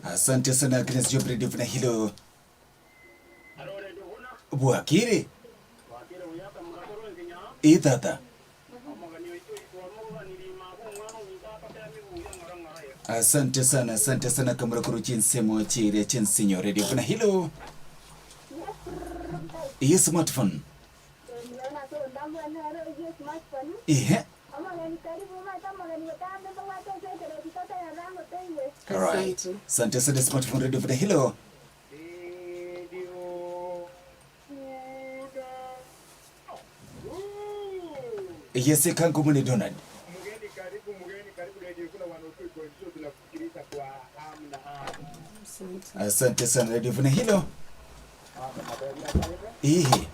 Asante sana Grace Job Radio Vuna hilo. Bwakire. Itata. Asante sana kamura kuru chinsemo chire chinsinyo Radio Vuna hilo. Yes, smartphone. Ihe. Alright. Asante sana smartphone Radio Vuna hilo. Yes, kangu mune Donald. Asante sana Radio Vuna hilo. Ihe.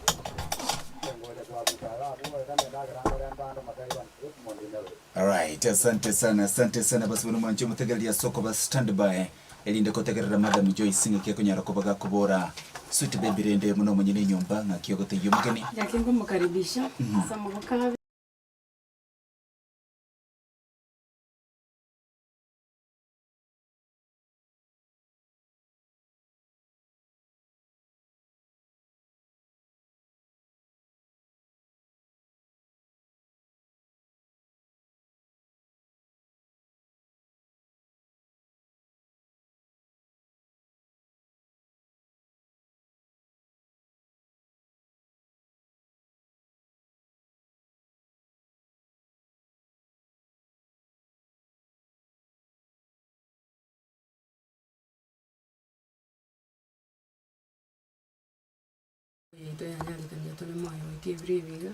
Alright, asante sana basi bano manje mutegelia soko ba standby elinde kotegerera Madam Joyce ngike kunyara kubaga kubora sweet baby rende muno munyine nyumba ngakiyogote yumugeni yakingo mukaribisha samuka ito yanyali kanyato le moyo ikivri viga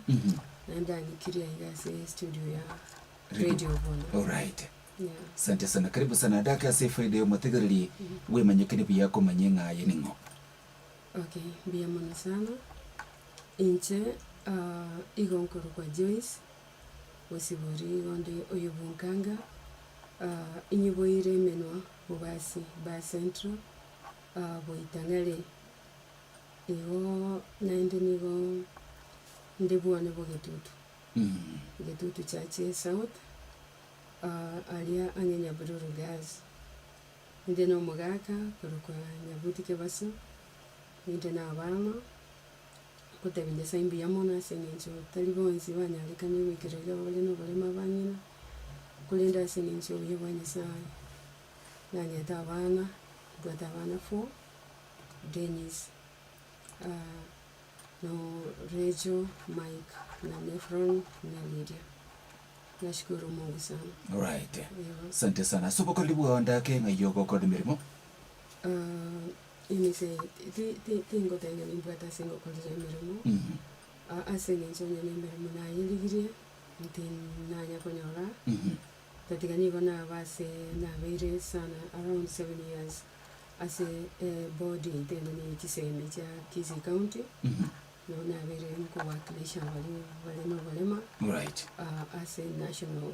nanda nikiria igase studio ya Radio Vuna. Alright. Yeah. Asante sana karibu sana daka sefa ide mutegereri we manyekene biyako manyenga yeningo. Okay, biya mona sana inche igonkoro kwa Joyce wasibori gonde oyobunkanga inyiboire menwa mubasi ba central boitangale igo naende nigo ndebwane bogetutu getutu chache south alia anyanya bururu gas inde no mugaka kurukwa nyabuti kebaso inde na abana kutabinde saimbi yamona senencho talibonzi banyalika n'imikirega bale no bale mabanyina kulinda senencho yebanye sai nanyata abana bwata abana fo Dennis no Rejo, Mike, na Nefron, na Lydia. Nashukuru Mungu sana. Alright. Asante sana. Supo karibu wandake ngayoko kwa mirimo? Inise tingo tenge nimbwata singo kwa mirimo. Asenge nsonya mirimo na yeligiria ntin nanya konyora. Tatigani gona base na very sana around 7 years. As a body then ni kiseme cha Kisii County no na vile niko wakilisha wale no walema right as a national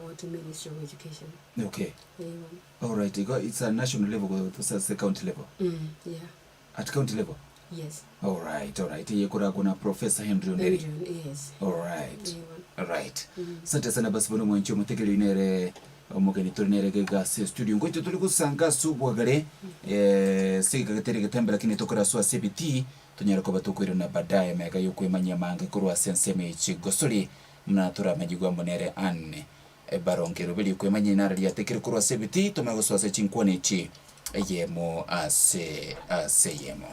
water ministry of education. Okay. All right, it's a national level versus a county level. Yeah, at county level. Yes. All right yekura kuna Professor Henry Oneri. Yes. All right sante sana basi bono mwancho mutegeli nere omugeni turinere gase studio ngoito tuli kusanga subwagare siga gatere gatembera kine tokora swa CBT tunyara ko batukwira na baadaye mega yokwemanya mange kurwa senseme chigosori na tura majigwa monere anne barongero bili kwemanya nara ya tekere kurwa CBT tumago swa se chinkwane chi yemo ase yemo.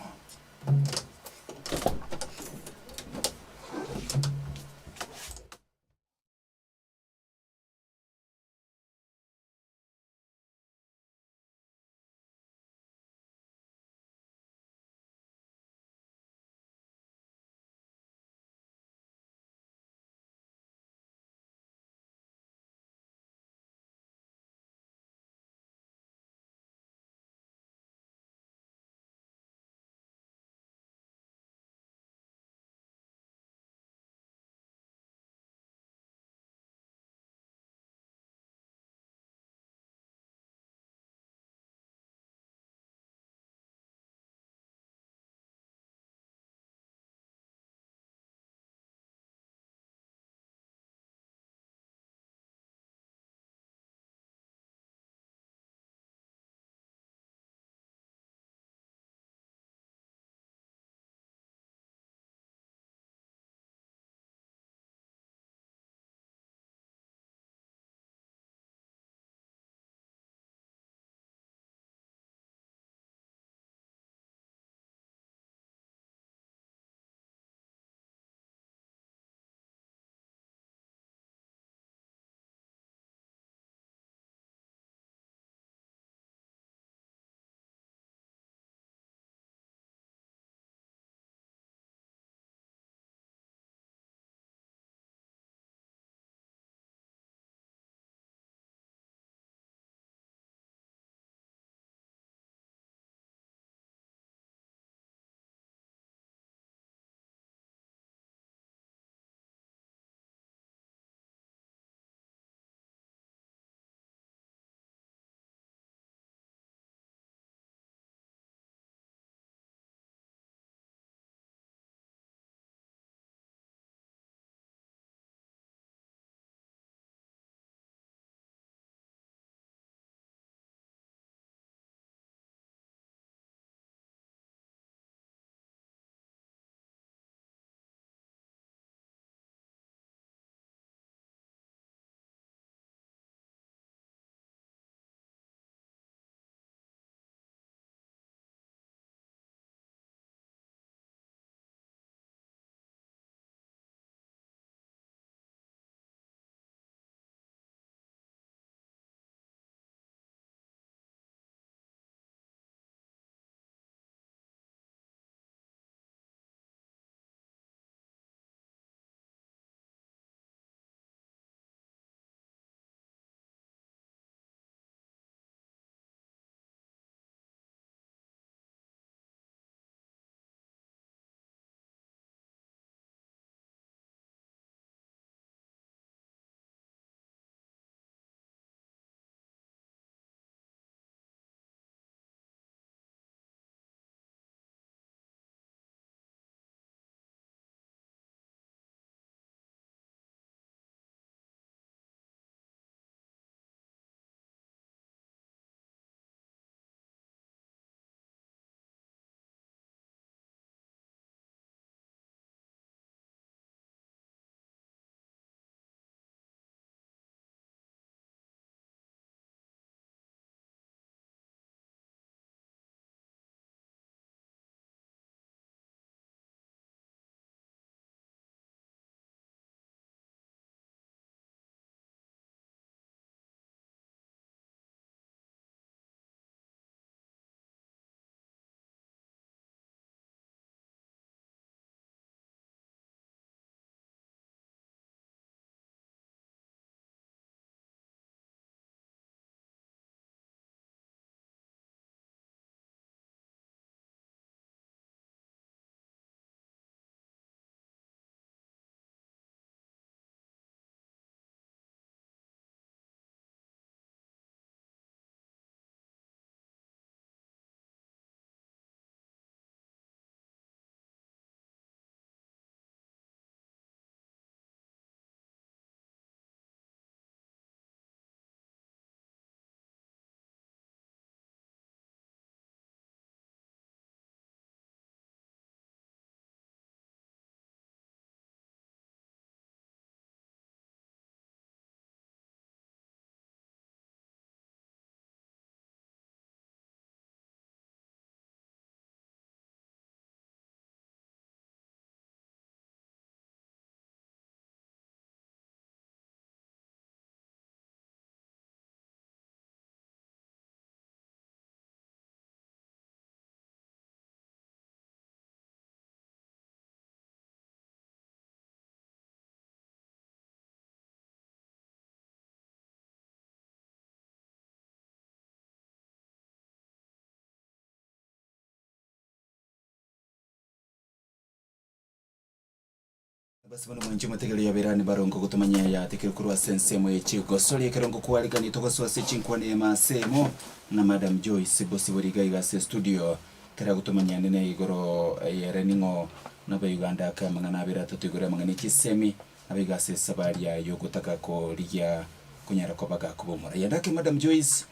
basi bano mwenje mutegelo ya berani barongo kutumanya ya tekero kurwa sensemo yechigo soli kerongo kualika ni toko swase chinkwane masemo na Madam Joyce bosiboriga igase studio kera kutumanya nene igoro yereningo na Uganda ka mangana abira tutugura mangani kisemi abigase sabari ya yogotaka ko liya kunyara ko baga kubomora yandake Madam Joyce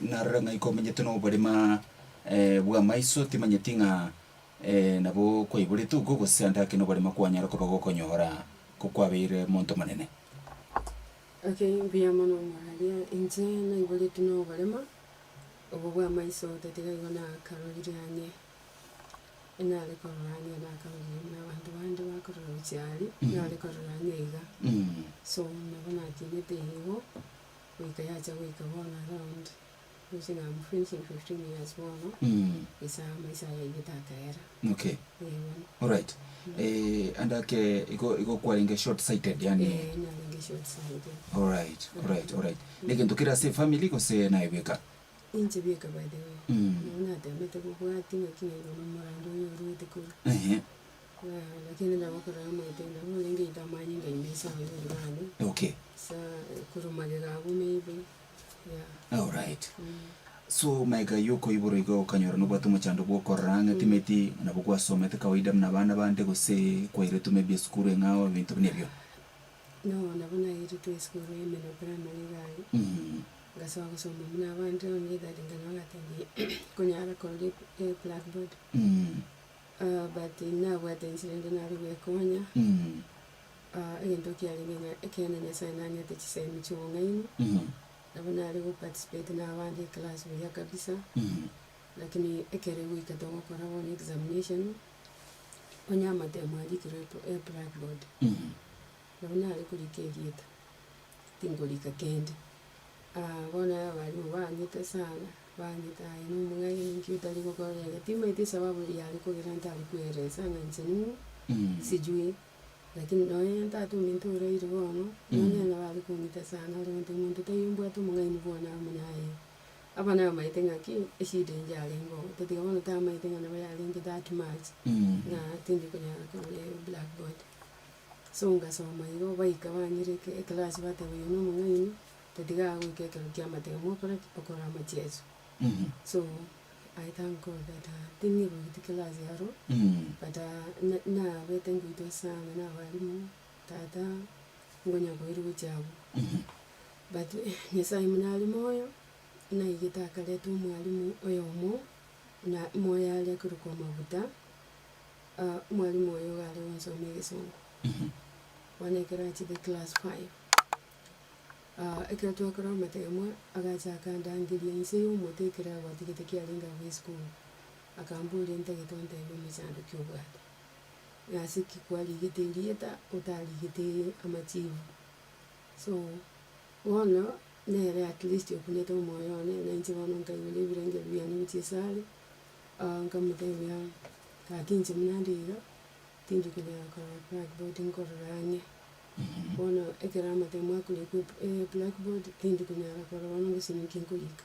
naranga ikomenye tono barima bwa maiso timanyetinga nabo kwibuli tugo gusanda kino bali makwanyara ko bagokonyora kukwabire monto manene. Okay, bia mano maralia inje na ibuli tuno balema obwa maiso tatega igona karoliranye ina le koranye na karoliranye na bantu bandi bakorora cyari na le koranye iga so nabona tinete hiwo wikayacha wikabona around using I'm finishing 15 years one. Isa maisa yigitakaera. Okay. All right. Andake iko kwa short sighted yani. Ninge short sighted. All right. Legendo kira se family ko se na ibeka. Inche beka by the way. Naona temete kwa tinga kinga no morando yoruite ko. Lakini na wakora mwaitenda mulenge itamanye ngayisa ngani. Okay. Sa kurumagera maybe. Yeah. All right. So maiga yoko iburigo kanyora no bwatu muchando bwokoranga timeti na bugwa somete kawaida mna bana bande gose kwa ile tumebi skuru ngao bintu nebyo. No nabona iri tu skuru yemeno primary gai. Gaso kusoma mna bande onye that ngana gatendi kunyara kole blackboard. But na what incident na riwe konya. Endo kialinga ekena nyasa nanya techisemi chunga ino. Nabona ali participate na abandi class ya kabisa. Lakini ekere wika dongo kwa one examination onyama demo alikire to blackboard. Nabona ali kulikegita tingolika kende. Bona bali banyita sana banyita ino mungai nkiuta liko kwa ya tima iti sababu ya liko kiranta alikueleza ngani sijui. Lakini noye tatu mintura iriwono noye na bali kunita sana lonte muntu tayumbwa tu mungai ni bona munaye abana maitenga ki eshide njale ngo tatiga bona ta maitenga na bali ngi that much na tindi kunya ko blackboard so nga so mairo baika banyireke class bate no mungai tatiga wike ke kyama te mo para kokora machezo so I thank God that didn't even get the class yaro. But na waiting with sana na walimu tata ngonya goiru chabu. But nyesa imunali moyo na igita kale tu mwalimu oyomo na moya ale kuruko mabuta. Mwalimu oyo gale wonso megesongo. Wane kera chi the class 5. Ekera tu akara matemo agacha kanda ngiri inse yo motekera watikete kialinga we school akambule ntagetonte bimizando kyobwata yasiki kwali gitelieta utali gite amachivu so wono nere at least yokuneta moyo ne nanchi wono nkayule birenge byani bichisali nkamutemya katinje mnandiga tinje kunya ka blackboard nkoranye Bona ekera matemo akuli ku blackboard tindi kunyara kwa wana ngisininki nkulika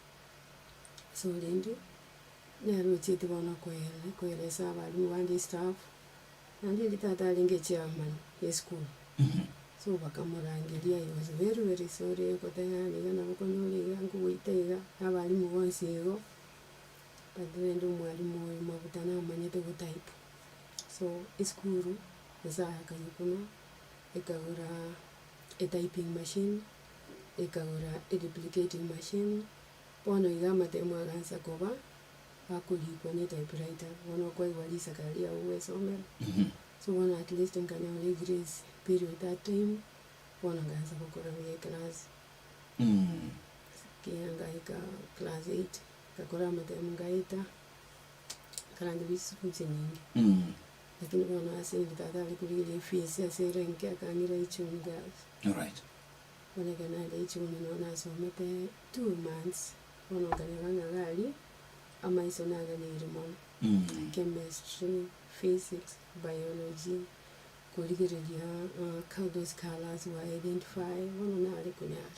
so lendi nero chete bona kwele saba ali wandi staff nandi litata linge chairman ye school so bakamurangilia I was very sorry ko tanga ni na bukonyoli yangu witega abali mu wonsego padendo mwalimu mabutana manyete go type so iskuru za kanyikuno ekagura a typing machine ekagura a duplicating machine pono igama temo agansa koba akulikwa ni typewriter wono kwa iwalisa kalia uwezo omera so wono at least nganya ule grace period that time wono gansa kokora we class kianga ika class 8 kakora matemo ngaita karanga bisu nyingi lakini wana asili tata alikuli fees asirenke akangira ichunga. All right. Wana kana ichunga nona somete 2 months. Wana kana ngali ama isonaga ni irimo. Chemistry, physics, biology, kuligiria how those colors were identified. Wana na alikunyara.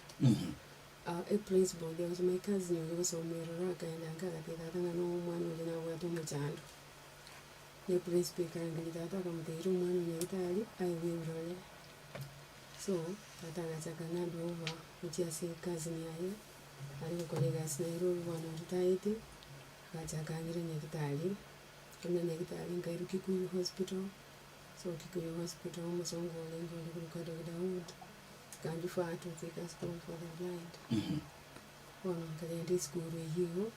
A principal there was my cousin who was on Miraka and Ankara tata no mwana ule na watu mchando. ne principal ngili tata akamutera omwana nyakitali aiwebirole so tata akachaka nandi over uchiase cousin yaye ali kukola egasi Nairobi bwana retired akachaka angire nyakitali kuna nyakitali ngairu Kikuyu hospital so Kikuyu hospital musongo lengo likuruka Daud kandi fatu take a school for the blind wana nkalenda school hiyo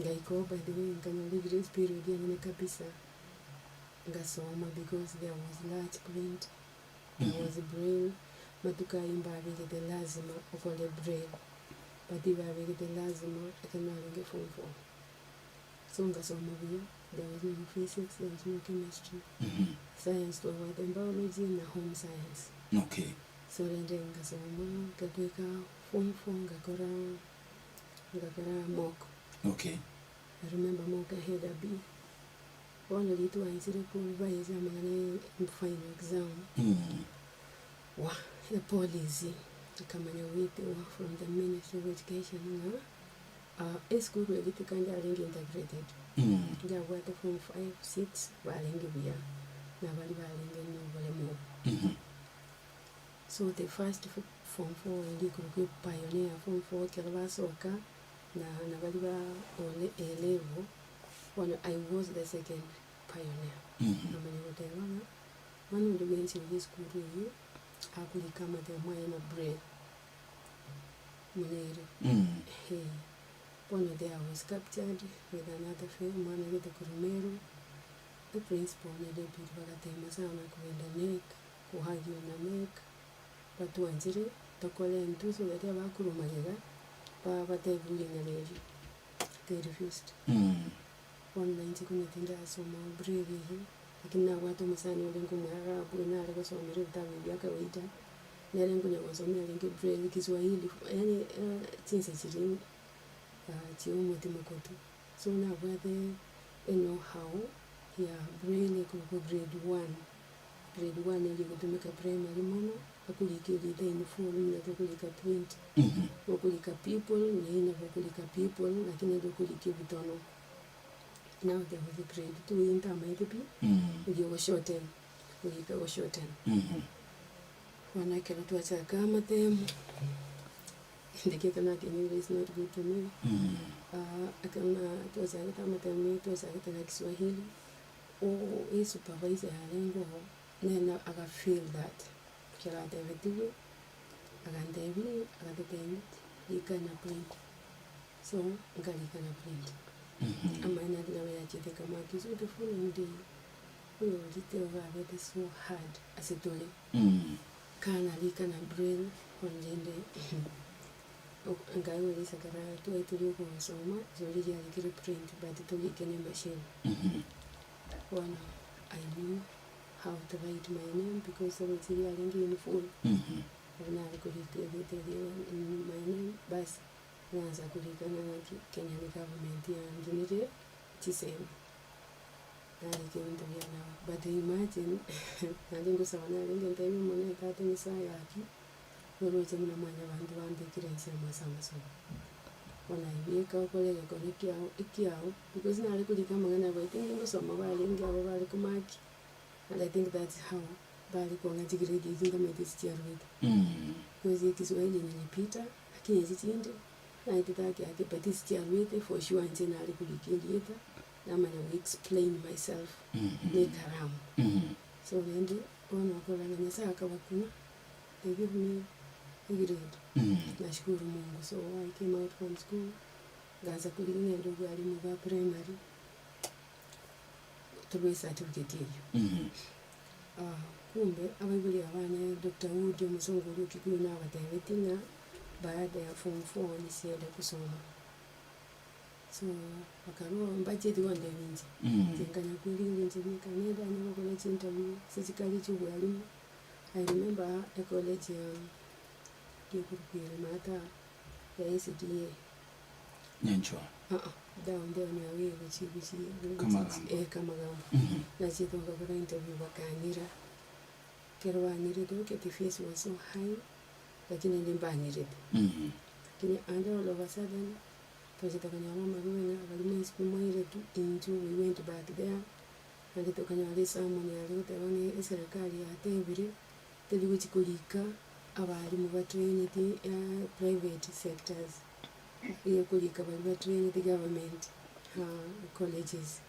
ngaiko by the way nkanyoli grace period yana kabisa ngasoma because there was large print there was a braille matuka imba abigete lazima ukole braille but iba abigete lazima akanalenge form 4 so ngasoma biyo there was no physics there was no chemistry science to what biology na home science okay so lende ngasoma kakweka form 4 ngakora mock okay I remember mock I had a B one little I said ko revise amane final exam wa the policy kamanya wite wa from the Ministry of Education na school really kind of integrated ja wate from 5 6 balingi bia na bali balingi no bale mo so the first form 4 ndi ku pioneer form 4 kila soka na bali ba ole level when I was the second pioneer amanya wote wana ndio wenzi wa school hiyo akuli kama the mwana bread munere hey one day I was captured with another film mwana gete kurumero the principal na deputy bakatema sana kuenda nek kuhagi na nek batu wanjire takole ntuso yate bakurumagega batevulina levi they refused online kunitenda soma brave hiyo lakini na watu masani walengo mwarabu na alikuwa somera vitabu vya kawaida na lengo ya kusomea lengo brave Kiswahili yani chinse chiri chiumo timokoto so na whether know how ya braille ko grade 1 ili kutumika primary mama akulikili then full na kulika print kulika people na ina kulika people lakini ndio kulika vitono now there was a grade 2 in Tamaipi ndio shorten kulika shorten wana kero tu acha kama tem ndike kana English is not good to me akana tu acha kama tem tu acha kana Kiswahili o supervisor alengo nena aga feel that kila David agandevi agatende ikana print so ngali kana print amana dina ya chete kama kizu the following day huyo liteva very so hard asetole kana likana brain onjende ngai wali sakara tu etulio ko soma zoli ya likire print but to likene machine one I knew how to write my name because I was reading in full na kulikia in my name bas naanza kulikana na Kenya government ya nginire chisema na nikiendelea na but imagine nalingo sawa na lingo ntayo mwana tata ni saa yaki wero chemna mwanya bantu bambikire nsema sama wanaibeka kolege konekia ikiao because na alikulika mwana baite ngo soma bali ngabo bali kumaki and I think that's how bali kwa ngajigrade izinga medisiarweke because Kiswahili nilipita lakini zitinde na itaki yake bedisiarweke for sure nje na alikulikieta na maana explain myself ni karamu so nende ona kwa nganya saka wakuna they give me a grade nashukuru Mungu so I came out from school gaza kulinya ndugu alimu wa primary tuwe certificate hiyo kumbe ababili abana Dr. Wood musongolo Kikuyu na batawetinga baada ya form 4 nisienda kusoma so wakarua budget wande winji tingana kulinga nje Canada na college interview sizikali chugo alimu I remember a college ya Kikuyu mata ya ACDA nyanchwa down there ni awe bichi kama na chitonga kwa interview bakanira kero wanire do ke the fees was so high lakini ndimbanire kini all of a sudden project kanya mama ruwenga balime siku moire tu into we went back there andi tukanyali samoni ali tebani serikali yatebire teli kuchikulika abali mu batrained private sectors iyo kulika bali trained government colleges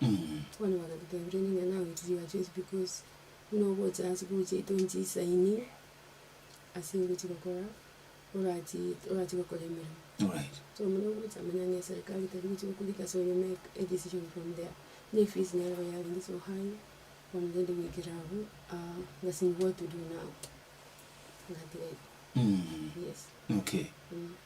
one wakatebire ninga now it is your choice because what as kuche tonji saini asingo chikokora urati kokolemera. All right. So mnavuta manyanya serikali teli kuchikulika, so you make a decision from there. The fees never are so high from then we get guessing what to do now. Yes. Okay.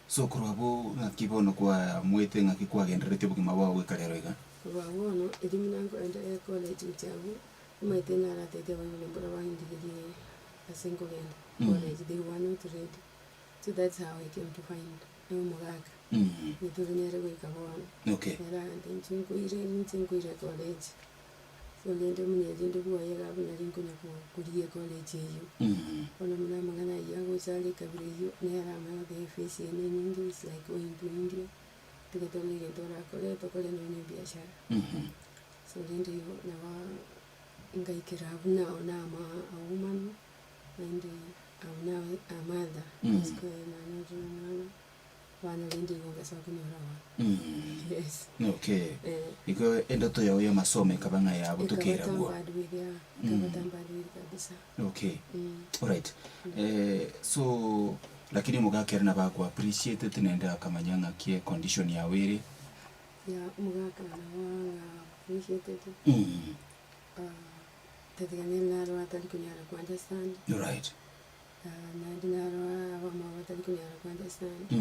So kurabo ngakibono kwa mwete ngakikwa genderete bugima bwa wekalero iga. Kurabo ediminango ende college chabu mwete na ratete banyembora bahindigiri asengo genda college they were not ready. So that's how I came to find Mugaka. Nitunyere wekabona. Okay. Era ntinkuire college. So lende munyezindo kuwayaga nari nkunya kuriye college iyo. Ono muna mangana yago sali kabiriyo nera mama the face in English like going to India. Tikatole getora kole no biashara. So lende yo na ngaikira Vuna ona a woman and I'm now a mother. Because na wana lindi ngonga sa kunyora. Yes. Okay. Iko endoto yao ya masome kabanga ya butukira bwa. Kabadambadwi kabisa. Okay. All right. So lakini mugakera na bako appreciate tinenda kamanyanga kie condition ya wiri. Ya mugaka na wanga appreciate. Tatiganya na atali kunyara ku understand. You're right. Na dinara mama atali kunyara ku understand.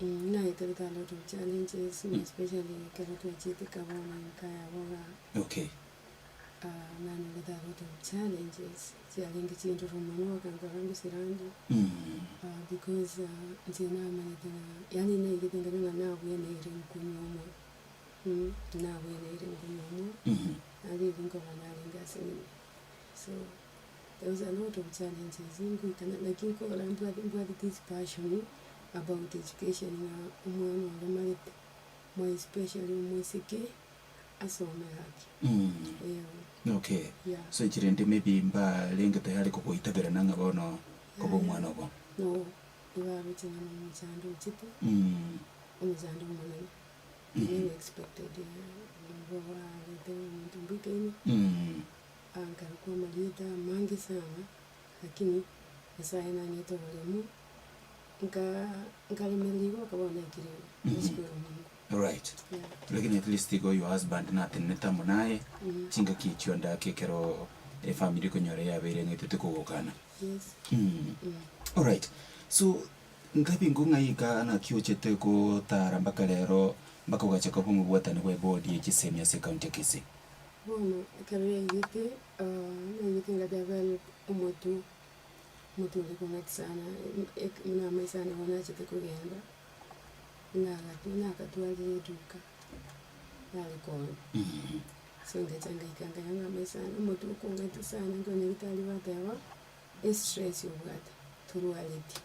No, there are a lot of challenges, especially Karatuachiti Kavana and Kaya. Okay. Man, there are a lot of challenges. Challenges into Romano and Karangu because Zina Yanina getting now we're nearing Kunomo. Now we're nearing Kunomo. I live in Kovanari Gasoline. So there was a lot of challenges. You cannot like you call and what this passion about education na umwana wale more especially umwisike asome haki. Okay. Yeah. So chirende maybe mba lenga tayari kukoitabera nanga bono kobo mwana obo. No. Iwa rutina na mchando chipo. Mchando mwana. You expected mboga lete mtumbike ni. Angalikuwa malita mangi sana lakini sasa ina nyeto walimu nkalimeliwa kabona ikiri. Right. Yeah. Lakini at least go your husband natin netamu nae chinga kichonda kekero family konyore ya bere ngitete kugukana. Yes. All right. So ngapi ngunga ika na kiochete ko tarambaka lero mbaka ugachaka mu bwatani kwa board y'Kisemi ya county Kisii. Bono kare yite na yite ngadevel umutu mutu likona sana mna maisana wanachete kugenda na katwali duka nalikona. So ngachanga ikanga maisana mutu kunga sana ngone bitali batewa stress yobwata turuality.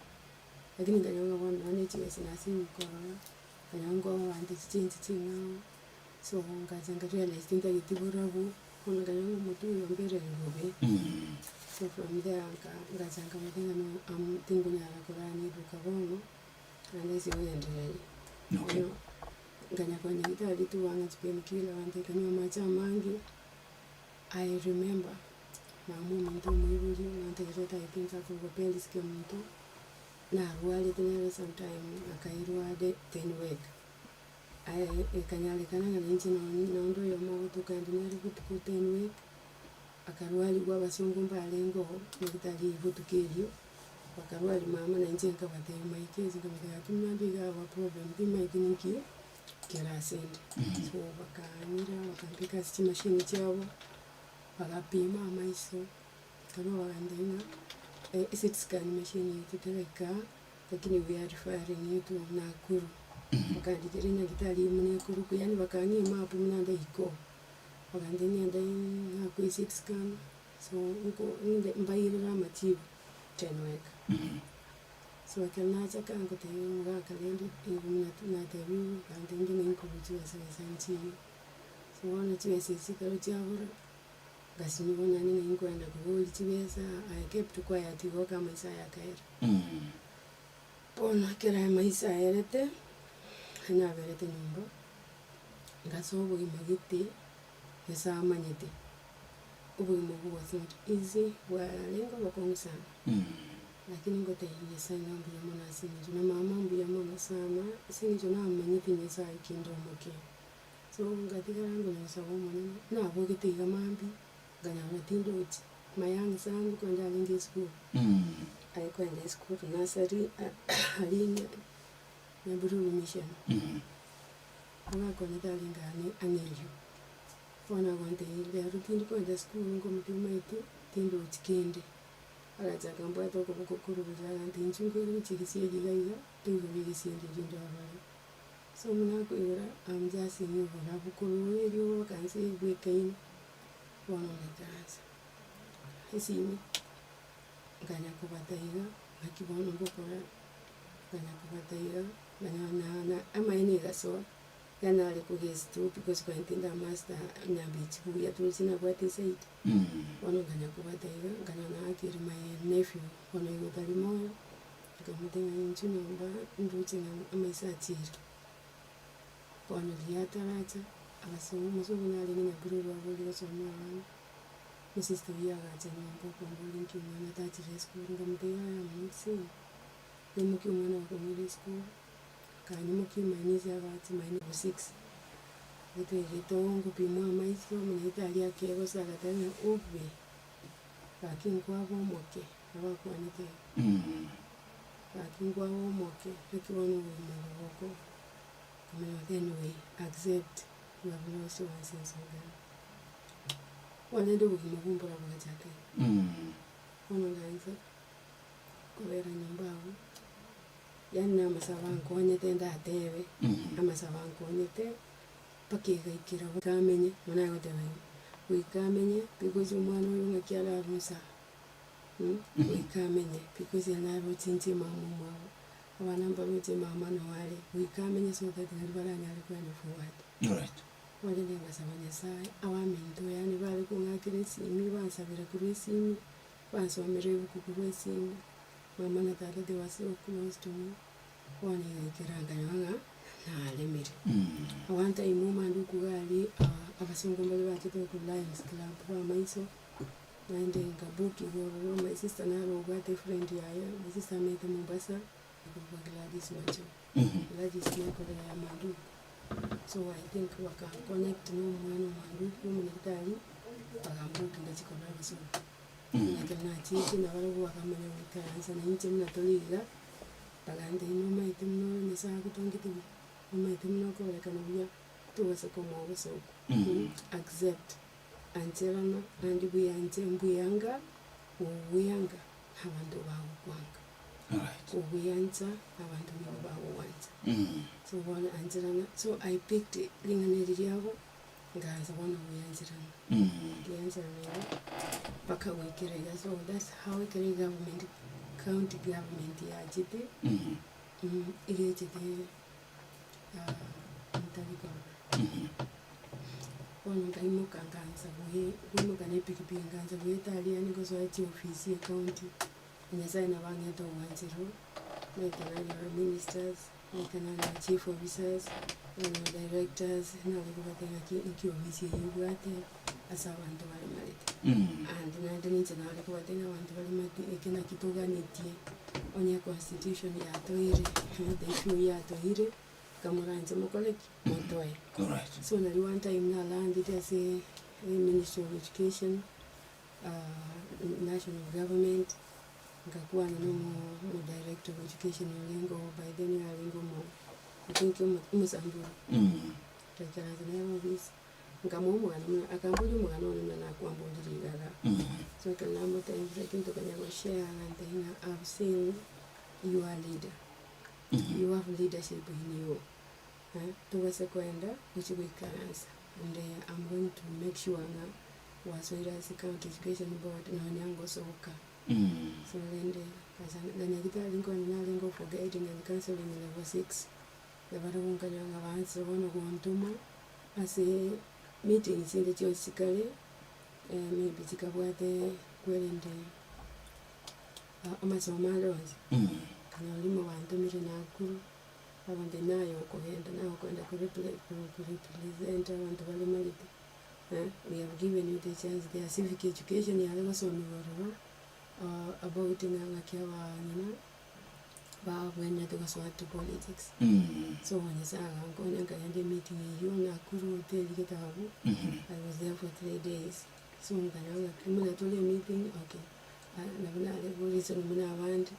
Lakini nganyonga wana NHS nasimukora kanyango wandi chinga so ngachanga realize tinga yitiburabu kuna nganyonga mutu yombere ngobe. So from there ngachanga mtenga no tingunyala korani duka bono anesi oyendelele. Okay. Nganya kwa nyitali tu wana spend kila wande kanyo macha mangi. I remember mamu muntu mwibuli nantereta ipinka kugopendi sikia muntu na ruali tenere sometime akairua de 10 week. Kanyale kananga ninchi nondo yomo tukandinari kutuku 10 week. Akaruali kwa basungu mbalengo nikitali vutukilio. Wakaruali mama na nchi nkabate maikezi nkamika tumnandiga wa problem dima ikiniki kera sende. So wakanira wakampika sichi machine chao wakapima maiso kama wakandena CT scan machine tutereka lakini we are referring you to Nakuru. Wakandikirina kitali mune kuruku yani wakangi mapu mnanda iko wakandeni ndai hapo CT scan so uko inde mbairira matibu 10 week. So wakanacha kango teyo ngaka lendi ingumna na teyo kandenge ninko bujua sanchi. So wana chibesa karo chabura. Gasini wana nini inkwenda kugoli chibesa. I kept quiet igoka maisa ya kaira. Pono kera maisa erete. Hanya verete nyumba. Gasobo imagiti. Yesa amanyete. Ubuimugu was not easy. Walengo wakongu sana. Lakini ngote yesa inambu ya mwana singi. Na mama mbu ya mwana sana. Singi jona amanyete yesa ikindo moke. So ngatika rangu na yesa wamwana. Na abogete igamambi. Ganyana tindo uchi. Mayangi sangu kwa njalingi school. Alikwenda school nursery. Alini. Nyaburu mission. Kwa nitalinga angeju. Wana wante ile rutindi kwenda school ngo mtumaiti tindo uchikende. Alaza kambwa toko bukukuru buzala ntinchungu uchikisiye gigaiga tingo bigisindi jindo abale. So munako ira amjasi nyuvo na bukuru elio kanse bwekaini. Wana nikaanza. Isimi ganya kubataiga akibono ngokora ganya kubataiga ganya na ama eniga so yana ali kugestu because kwa ntinda master nyabichi buya tulisina bwati said wano ganya kubataiga ganya na akiri my nephew wano yotari moyo kamutenga nchini mba nduchi na amaisa chiri wano liyata racha abasomu musomu nali nina buru wabuli wasomu wana sister yaga nyumba kwa mbuli nkimwana tachire school ngamteya ya mutsi nemuki umwana wa muri school kanyimuki mainisi abati maini 6 gito pimwa maiso munita ali akego sagatanya ube bakingwa bomoke abakwanite bakingwa bomoke ekibono umugoko kumenya anyway accept you have no choice in so wanende bukimukumbura bwachake ono ganza kubera nyumbawo yani amasaba nkonyete ndatewe amasaba nkonyete pakiga ikira kamenye mwana gotewe wikamenye because umwana uyu ngakyala rusa wikamenye because yana rutinti mamu abana mbaruti mama no wale wikamenye so that ngalibala nyali kwa forward Right. Wale nenga sabanya sai awamento yani bali kungakire simi bansabira kuri simi bansomere ukukuru simi mama na tata they were so close to me one ikiranga yanga na lemire awanta imuma nduku gali abasongo mbali bakito ku Lions Club kwa maiso nande ngabuki go my sister na ro gwate friend yayo my sister made Mombasa kwa Gladys wacho Gladys meko ya mandu. So I think waka connect no mwana manduku mnitali akambuki ndachikona biso na chichi na wale wakamanya mutaanza na nje mnatoliga bagande no maite mno nisa kutongiti no maite mno ko lekana bya tuwase ko mo so accept antelana andi buyanje mbuyanga ubuyanga abantu bawo kwanga. Alright. Ubuyanja abantu bawo wanja. So one antelana so I picked linganeri yabo ngaza wana uyanjirana uyanjirana baka wekirega. So that's how the government county government yajite ilejite mtaliko ono kaimuka nganza buhimuka nepikipiki nganza buyetalia niko zoachi ofisi ya county nyasai na bangeto wanjiro na ministers na chief officers na directors na kubatenga ki ofisi yibwate asa abantu bali malite and na ndinje na ali kubatenga abantu bali malite ekena kitoganitie onye constitution ya toire the few ya toire kamuranje mokoleki motoe. Alright. So na one time na landed as a Ministry of Education, national government ngakuwa na mo director of education lengo by then ya lengo mo I think umusamburu tekeraza nayo bis ngamumu kana akambuju mugano na kwambundiri gaga. So kana mo time breaking to kanya share and then I've seen you are leader. You have leadership in you. Tuweze kwenda kuchibikaanza and I'm going to make sure na waswira county education board na nyango soka. So lende na nyagita lingo na lingo for guiding and counseling level 6 yabara kunkanya ngabanze bono kuntuma ase meetings in the choice maybe chikabwate kwerende amasomo alonzi nolimo bantumire nakuru abandi nayo kwenda kurepresent abantu bali malite. We have given you the chance, their civic education yale basomerwa about ng'ang'akia when to go to politics. So when you I'm going to meeting you Nakuru hotel kitabu. I was there for 3 days. So ngana kumulatolia meeting, okay. Nabana revolution muna abandi.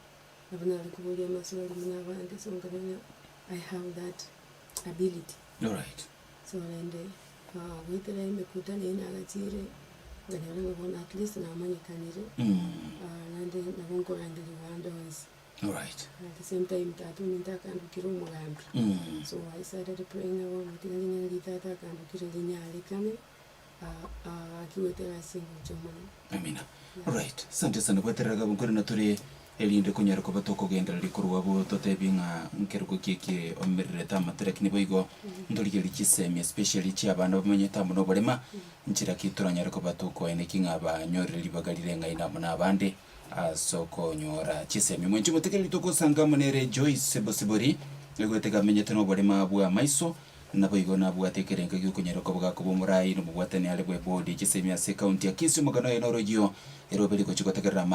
Nabana kubulia maswali muna abandi. So ngana I have that ability. All right. So and witera imekutana ina agatire. Ngana at least na amani kanire. And nabongo andili wandois. All right. At the same time, Tatu Nintaka and Kirumo Lamp. So I started praying about Tigalina Litata and Kirina Alicane, Kiwetera single German. Amina. All right. Sante sana kweteraga bukuri naturi elinde kunyara ko batoko gendera likurwa bo totebinga nkeruko kiki omereta matrek ni boigo ndorige likisemi especially chi abana bamenye tambo no bolema nchira kituranyara ko batoko ene kinga ba nyorere libagalire ngaina muna abande soko nyora chisemi mwenchi mutekeli toko sanga munere Joyce Sebosibori egwetega menyete no bolema bwa maiso nabo igona bwa tekerenga gyukunyera ko bwa kubumurai no bwatane ale bwe bodi chisemi ase county ya Kisumu kana eno rogio erobeli ko chikotekerera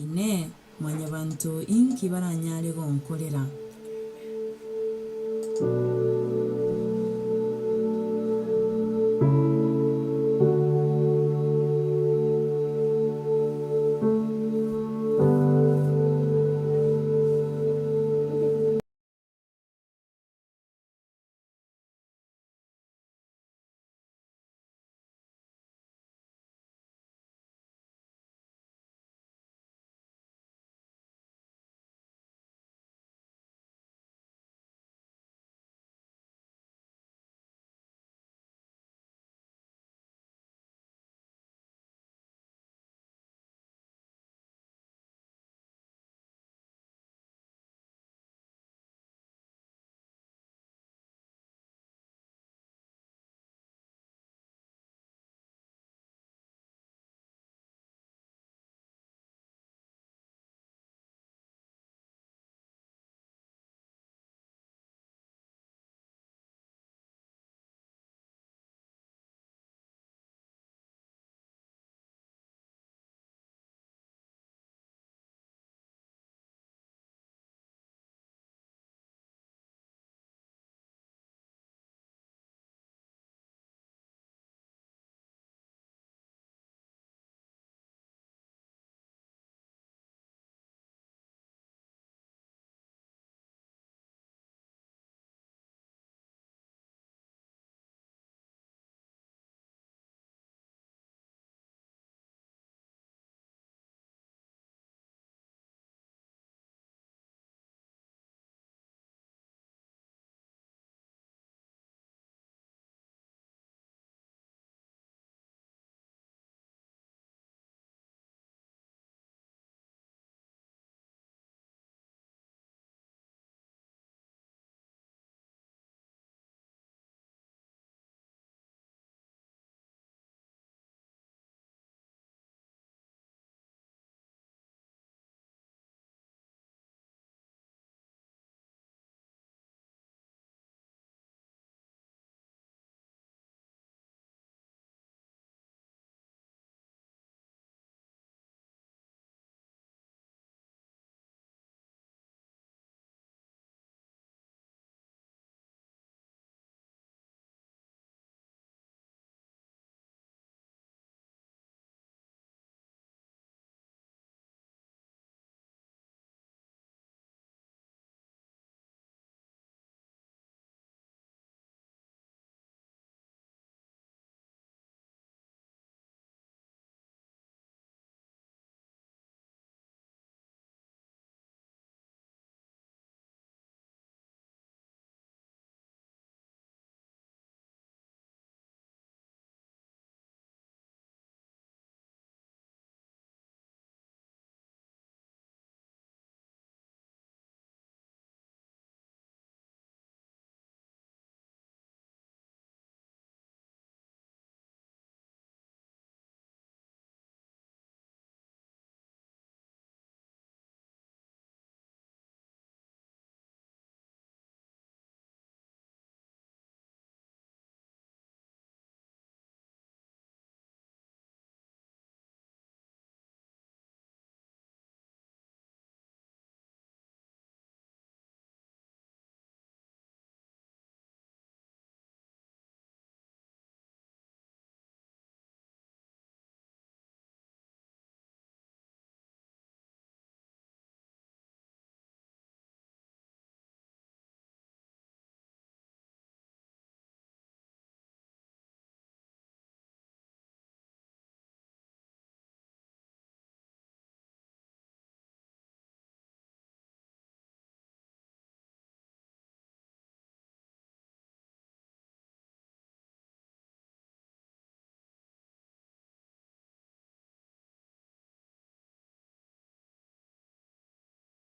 ine mwanya bantu inki baranyare gonkorera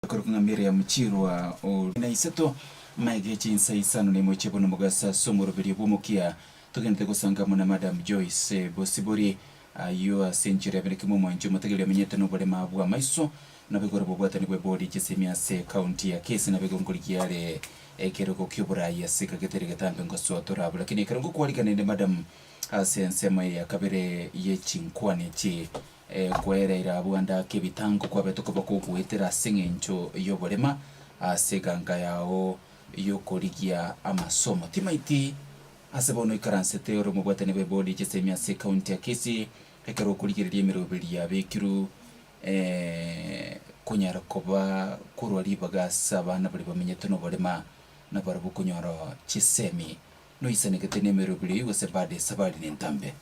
Kurukunga Miriam Chirwa o na iseto maige insa isano ne mochebo no mugasa somoro biri bumukia tugende gusanga muna Madam Joyce Bosibori ayo asenjire bere kimo mwanjo mategele menyete no bole mabwa maiso na bigoro bobwata ni bwebodi chisemia se county ya kesi na bigongoli kiale ekeroko kyobura ya sika ketere gatambe ngoso torabu lakini kerongo kwalika nende Madam asensema ya kabere ye chinkwane chi kwereira abwanda kebitango kwa beto kuba kugwetera sing'encho yoborema aseganga yao yokorigia amasomo timaiti asebono ikaransete oro mubwatane be body jesemi ase county ya Kisii ekero kurigiriria emiroberi ya bekiru kunyara koba kurwari bagasa abana bari bamenyete no barema na barabu kunyara chisemi no isanekete nemiroberi gose bade sabari nentambe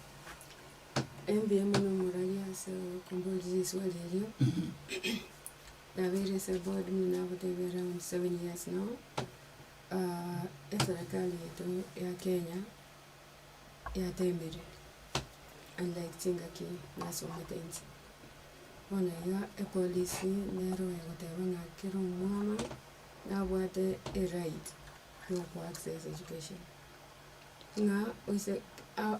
muno muraria so kumbuliri swali lyo. I've been board now for around 7 years now. Serikali yetu ya Kenya ya tembere unlike Chingaki na Somatenzi. Wana ya polisi nero ya kutebanga kiro mwana na wate a right to access education. Nga oise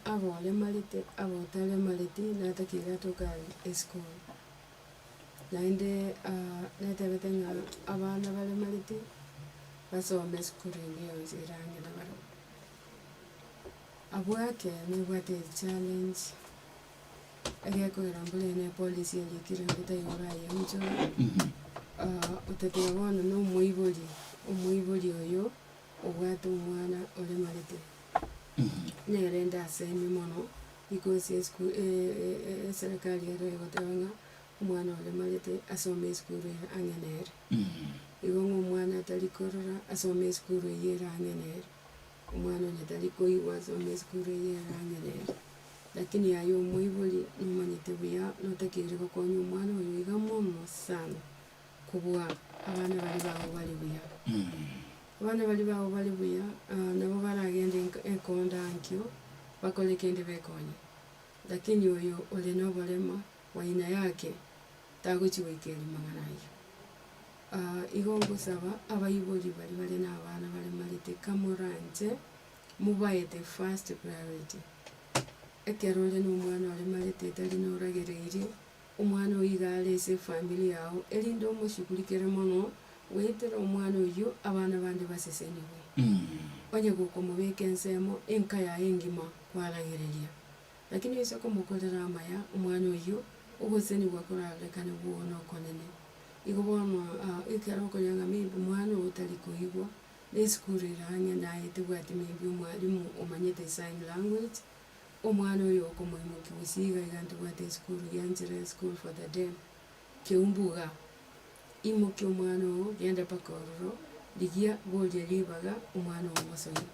avole malite avotale malite na takira toka school. Naende netebetenga abana bale malite basome skuru ngiyo zirange na baro abwake nibwate challenge egekorambule ne policy yekire ngutayora yenjo utetewana no umuiboli oyo obwate umwana ole malite nerenda semi mono because school serikali yero yotanga umwana ole malite asome skuru angenere igongo umwana atalikorora asome skuru yera angenere umwana natalikoi asome skuru yera angenere lakini ayo muibuli numanyite buya notakire kokonya umwana oyo igamomo sana kubwa abana bali bali buya nabo baragende enkonda ankyo bakolekende bekonya lakini oyo ole no bolema waina yake taguchiwekeli manganayo igongo saba abayiboli bali n'abana bali malite kamuranje mubayete first priority ekerole n'umwana wali malite tali noragereire umwana oyigale se family yao elindo mushukulikere mono wetera umwana oyo abana bandi baseseniwe onye guko mubeke nsemo enka ya engima kwaragereria lakini yese ko mukolera amaya umwana oyo ubuseni bwakorale kane buono konene igobona ikero ko yanga mimbi mwana utali kuigwa neskurira anya naye tubwati mimbi umwalimu umanyete sign language umwana oyo ko muhimu kibusiga igantu bwate school yanjire school for the day keumbuga imuke umwana yenda pakororo ligia bolje libaga umwana omusoyi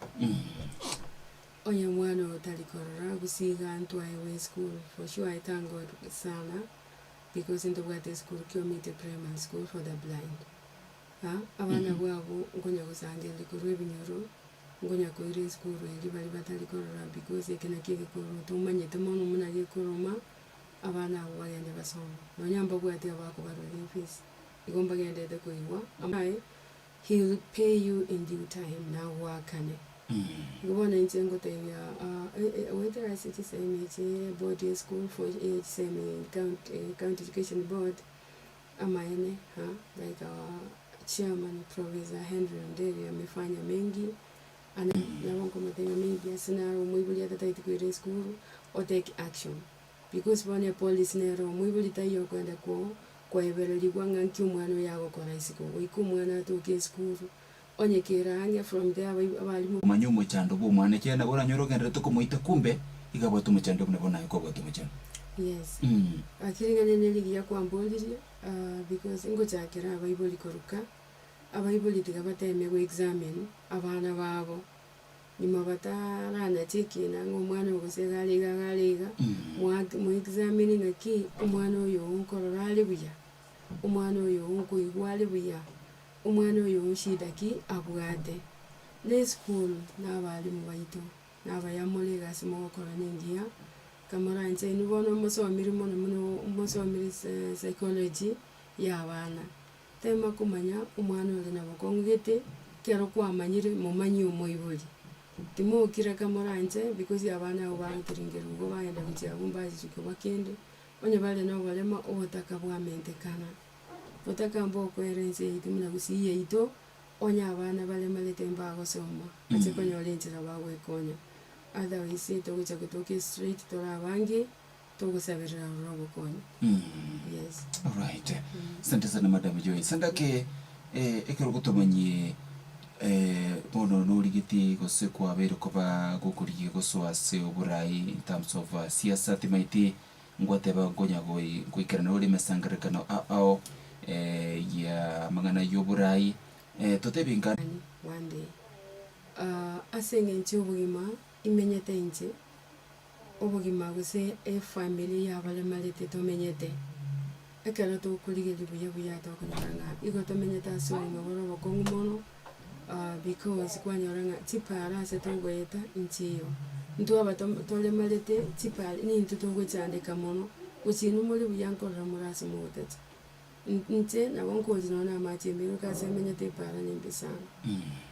onya mwana utalikorora gusiga antwaye school for sure. I thank God sana because in the water school community primary school for the blind abana bwabo ngonya gusangele kurwe binyoro ngonya ko ire school eri bali batalikorora because ekena kike kororo tumanye tumono munage koroma abana abo bagende basoma nonyamba bwate abako barore fees igomba gende de koiwa he will pay you in due time na wakane gubona incengo teya whether I sit same body school for same county education board amaene like our chairman Professor Henry Nderi amefanya mengi ana na wangu matenga mengi asina muibuli atataiti kwere school or take action because bone police nero muibuli tayo kwenda kwa evereli gwanga nkyumwana yago kora isiko wikumwana atoke school onye kiranya from there abalimu manyumo chando bo mwana cyana bora nyorogendera to kumuita kumbe igabwa tumuchando bunabona yuko bwa tumuchando yes akiringa nene ya kwamboliri because ingo cyakira abayiboli koruka abayiboli tigabateme go examine abana babo nyuma batarana chekina ngomwana gusegaliga mu examine ngaki umwana oyo nkororale buya umwana oyo nkoigwale buya umwana oyo shidaki abwate ne school n'abalimu baito n'abayamole gasimo gukora ningiya kamaranje nibono musomiri muno musomiri psychology y'abana tema kumanya umwana ole nabakongete kero kwamanyire mumanyi umuibuli timo kira kamaranje because abana abo bantiringera ngo bayenda kugira bumbazi cyo bakende onye bale no balema obotaka bwamente kana otaka mboko erenze itimuna gusiye ito onya abana bale malete mbago soma atikonya olenjera bawe konya otherwise to kuja kutoke straight to abangi tugusabirira robo konyo. Yes. All right. Sante sana Madam Joy. Sandake ekero gutomanye bono no rigiti gose kwa bero koba gukuriye goswase oburai in terms of siasa timaiti ngwateba ngonya goikera no limesangarekano ao ya mangana yoburai totebinga one day asenge nchi obugima imenyete nchi obugima gose family yabale malete tomenyete ekero tukurigeri buya tokunyanga igo tomenyete asonga boro bokongu mono because kwanyoranga tipara se togweta nchiyo ntu abatole malete tipara ni ntu togwechandika mono ukinu muri buyankora murasi mutete nche na bonko zinona machembero kasemenya tipara ni mbisana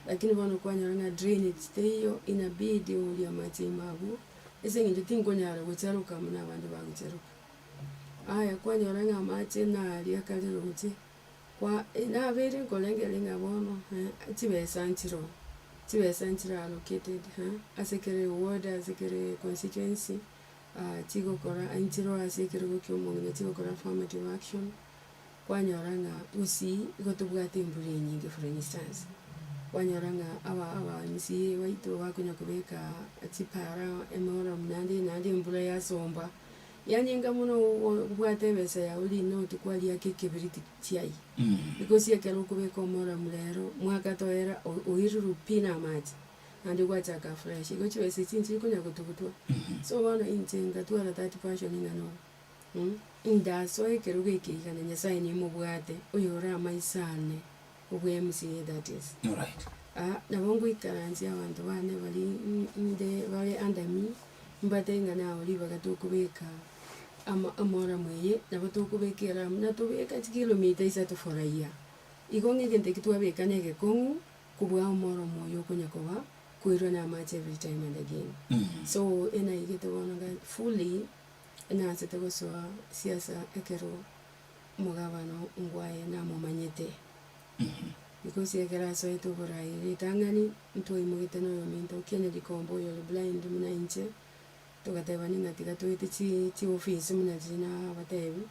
lakini bono kwanyoranga drainage teyo inabidi ulia machimabu ese ngintu tinkonyara gucharuka muna abandu bagucharuka aya kwanyoranga mache na alia kalero uche kwa na vere kolengelinga bono chibesanchiro allocated asekere ward asekere constituency chigo kora anchiro asekere gukyomonga chigo kora affirmative action kwanyoranga usi igotubwate imburi nyingi for instance kwanyoranga aba MC waitu wakunya kubeka chipara emora mnandi imbura yasomba yanyenga muno bwatebesa ya uli no tukwali yake kibiriti chai because yakero kubeka omora mulero mwaka toera oiruru pina maji andi gwachaka fresh igochi wese chinchi kunya kutubutwa so bana injenga twara 30 passion ingano inda so ekero gekikana nyasaye ni mubwate oyora maisane ubwe MC that is all right nabongo ikaranzi abantu bane bali under me mbatenga na oliva gatukubeka amora mweye nabatokubekera natubeka kilomita isatu foraya igonge gente kitwabeka nege kongu kubwa amora moyo kunyakoba kuirwa na match every time and again so ena igete bonanga fully na setego so siasa ekero mugabano ngwaye na momanyete because yekera so eto borai ritangani ntoi mugete no yominto Kennedy Kombo yo blind muna inche tugatebani ngatiga tuite chi office muna jina batebi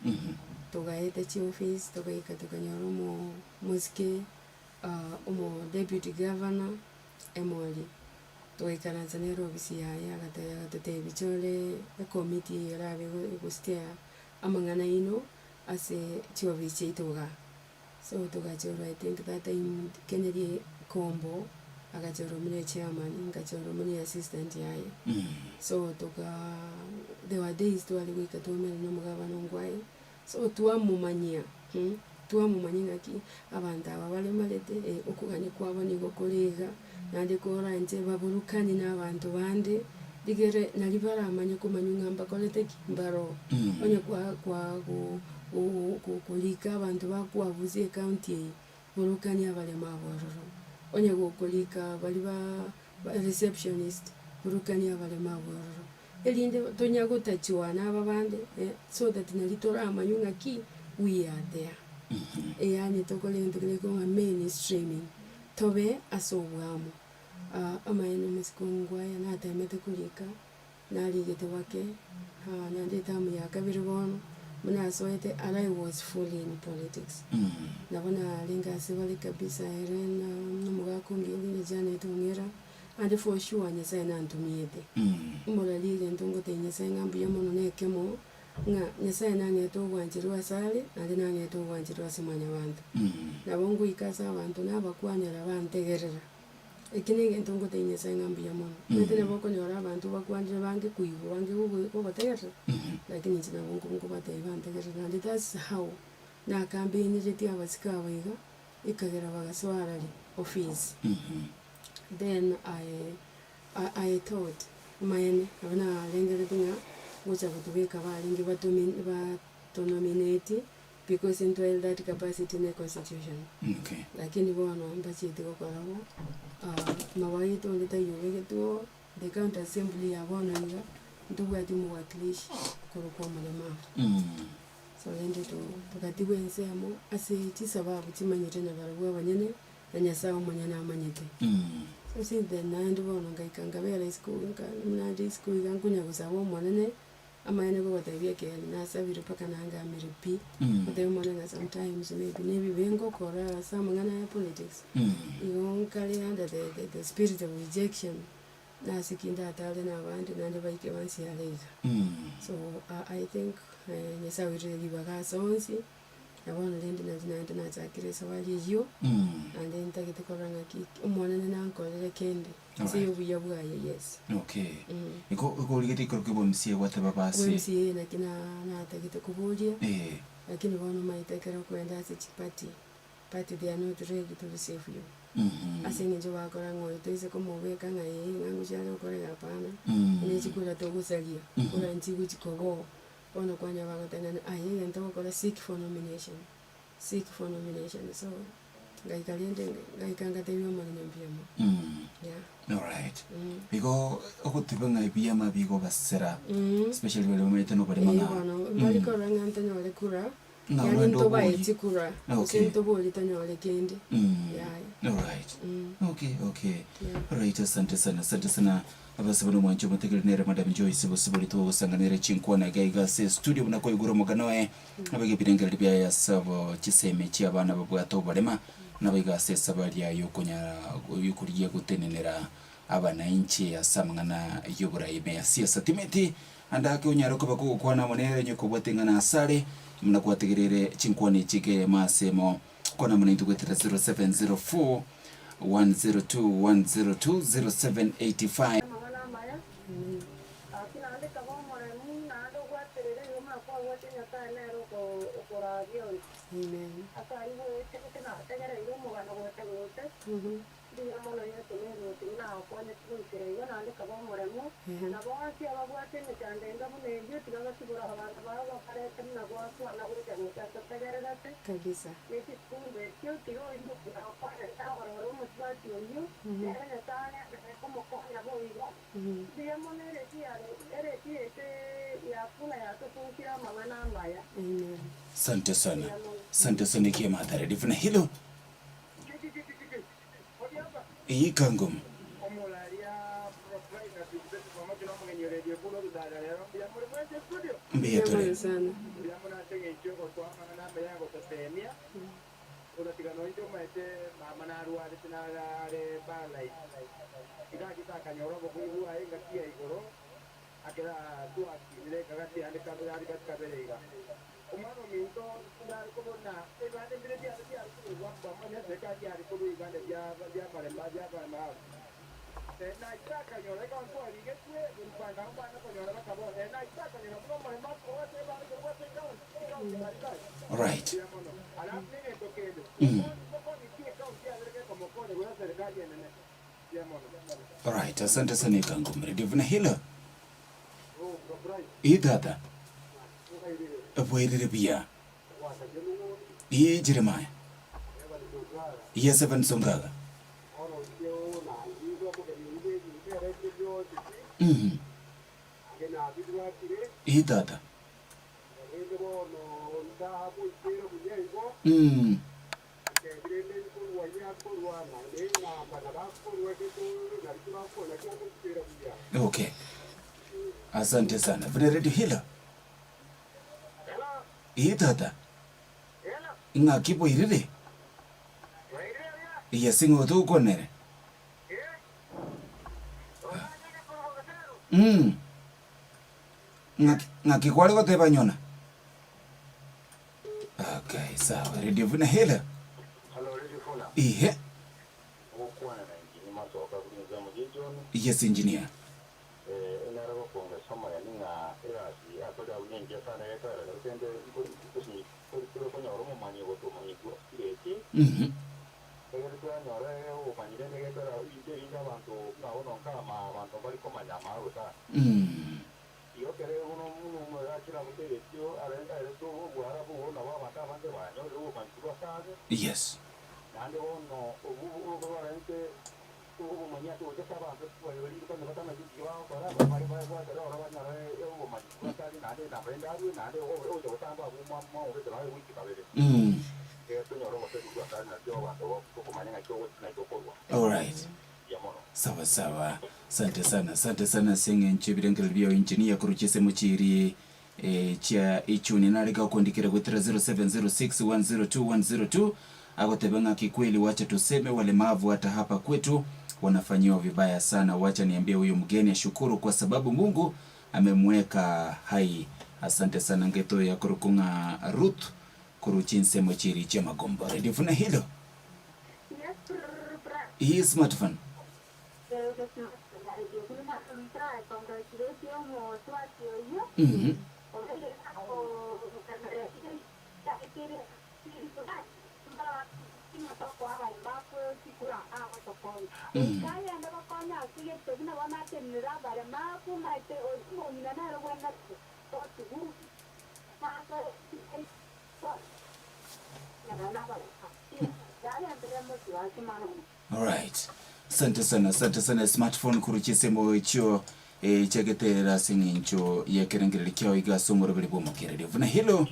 tugaite chi office tugaika tukanyoro mo muske omo deputy governor emoli tugaikaranza nero ofisi ya gatebi chole a committee rabe gustia amangana ino ase chi office itoga so tugachoro I think that time Kennedy Kombo agachoro mune chairman ngachoro mune assistant yaye so there were days to ali wika to mele no mugabano ngwaye so tuamumanyia ngaki abantu abale malete okuganye kwabo nigo kolega nande kora nje baburukani n'abantu bande digere nalibara amanye kumanyungamba kolete kimbaro onye kwa kulika abantu bakwavuze county burukani abale mabororo onye gokolika bali ba receptionist burukani abale mabororo elinde tonyago tachiwana ababande so that nalitora amanyunga ki we are there yani tokole ndikeko mainstreaming tobe asobwamo amayeno musikongwa yana atemete kulika naligete wake nande tamu ya kabiri bono muna soete I was fully in politics nabona linga sibali kabisa erena numuga ngili jana itongera and for sure nyasa na ntumiyete mbola lile ntongo tenyasa ngambu yamono nekemo nga nyasa na ngeto wanjirwa sale andi na ngeto wanjirwa simanya bantu nabongo ikasa abantu nabakwanira bantegerera ekine ntongo tenyasa ngambu yamono netene boko nyora abantu bakwanira bange kuibo bange ubo bategerera lakini nchina bongo bateye bantegerera and that's how na campaign jeti abasika abiga ikagera bagaswarali office then I thought mine abana lengere tinga gocha kutubeka balingi batonominate because into that capacity in the constitution okay lakini bona mbachite kokorabo mawaito ndeta yobeke to the county assembly abona nga ndubwati mu wakilishi korokwa mulema so lende to tukatiwe nsemo ase chisababu chimanyite na barwa banyene na nyasawo manyana amanyite so since then nandi bona ngaikanga bela school nka mnandi school yangunya gusabo monene amane ko tabia ke na sabiri paka nanga miripi but mwana sometimes maybe vengo kora some ngana politics you kali under the spirit of rejection na sikinda atale na bantu nande baike bansi aleza so I think nyesa wiri baga sonsi abona lendi na zakire sawali yo and then tagite koranga ki umwana na nkolele kendi siyo buya yes okay iko ligete kroke bomsie wate babasi bomsie na kina na tagite kubulia lakini wana maitekera kwenda party they are not ready to receive you asinge wakora ngoyo toise komobeka ngai ngangu cyane ukore hapana ni chikula togusalia kula ntigu chikogo ona kwanya bagotana ayi ento gukora seek for nomination so gaikanga tebyo mwana mbyamo all right bigo okutibanga ibyama bigo basera especially wale umete no bari manga bali koranga ntanya wale kura yani ntoba etikura sinto boli tanya wale kende all right okay all right asante sana abasabano mwancho mutegerenera madam Joyce bosiboli to sanganire chinkwana gaiga se studio munako iguro muganoe nabage birengera bya yasabo kiseme chi abana babwato barema nabiga se sabari ya yokunya yukuriye gutenenera abana inchi yasamngana yuburaime ya siasa timeti andake unyaroko bako kwana monere nyoko bwatengana asare munakuategerere chinkwani chike masemo kona munaitu kwetera 0704 102 0785 Amen. Kabisa. Sante sana kia madhara difuna hilo ikangum mbia tole sana umano minto ndari kubona ebande mbere bya kwa manya zeka ya rikuru ibande bya maremba na itaka nyora kwa kwa ligetwe mpanga mbana kwa nyora bakabo na itaka nyora kwa maremba kwa seba kwa seba right alafu nene tokendo kwa nikie kwa kia leke kwa mkono kwa serikali nene ya mono right asante sana ikangum redivuna hilo idada Avoided Bia. Ye Jeremiah. Yes, Evan Songaga. Idada. Okay. Asante sana. Vile ready hila. Tata nga kipo irire iya singo tu konere nga kikwale ko teba nyona okay sawa radio Vuna hela hello radio Vuna ihe okwana na injini masoka kunyuza mujijoni yes engineer enara ko nga soma ya ninga erasi akoda unyenje sana yetara kende kusi ko nyoro mo manyi go to manyi ko eti pero ko nyoro o manyi de ne yetara inde inda bantu na ono kama bantu bali ko manyama uta yo kere uno ya kira mute etio arenda eto buhara bu na wa mata bande banyo ro manyi ko sabe yes nande ono ubu ko barente ubu manya to je saba ko yori ko na tama ji wa ko ra ba ba ba ro ro na re yo manyi ko sabe nande na brenda ru nande o jo tamba bu ma o de ra wi ki ba bele to nyoro mo te ku ta na jo wa to ko manya ko na ko ko all right Sawa sawa. Asante sana senge nchibirengera byo engineer kuruchise muchiri chia ichuni nalika kuandikira kwa 0706102102 agotebenga kikweli. Wacha tuseme walemavu hata hapa kwetu wanafanyiwa vibaya sana. Wacha niambie huyu mgeni ashukuru kwa sababu Mungu amemweka hai. Asante sana ngeto ya kurukunga Ruth kuruchinse mochiri cha Magombo. Ready Vuna hilo? Hii smartphone. All right. Asante sana smartphone kuruchise mocho chagetera singincho yekerengere kyao igasomoro bili bomokere Vuna hilo.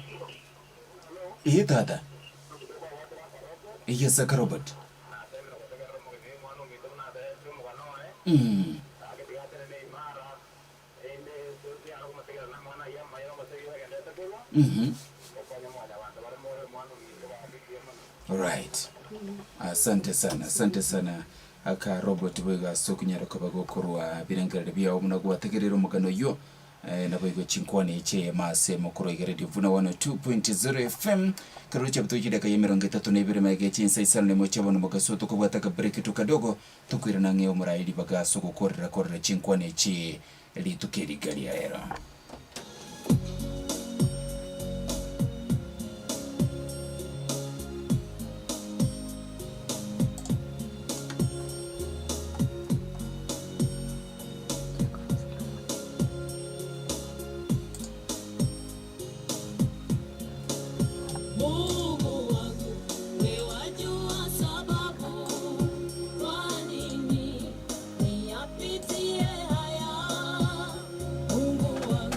Tata. Yes, Robert. Right. Asante sana aka Robert wega sokunyara kabagokorwa birengere bya omuna gwategerero mugano yo nabo igo chinkwane che mase mukoro igere Vuna 102.0 FM karucha butujida kayemeronge 32 mege chinsa isana mo chabona mugasoto ko bwataka break tukadogo tukwira nange omuraidi bagaso gukorera chinkwane che litukeri gali era. Mungu wangu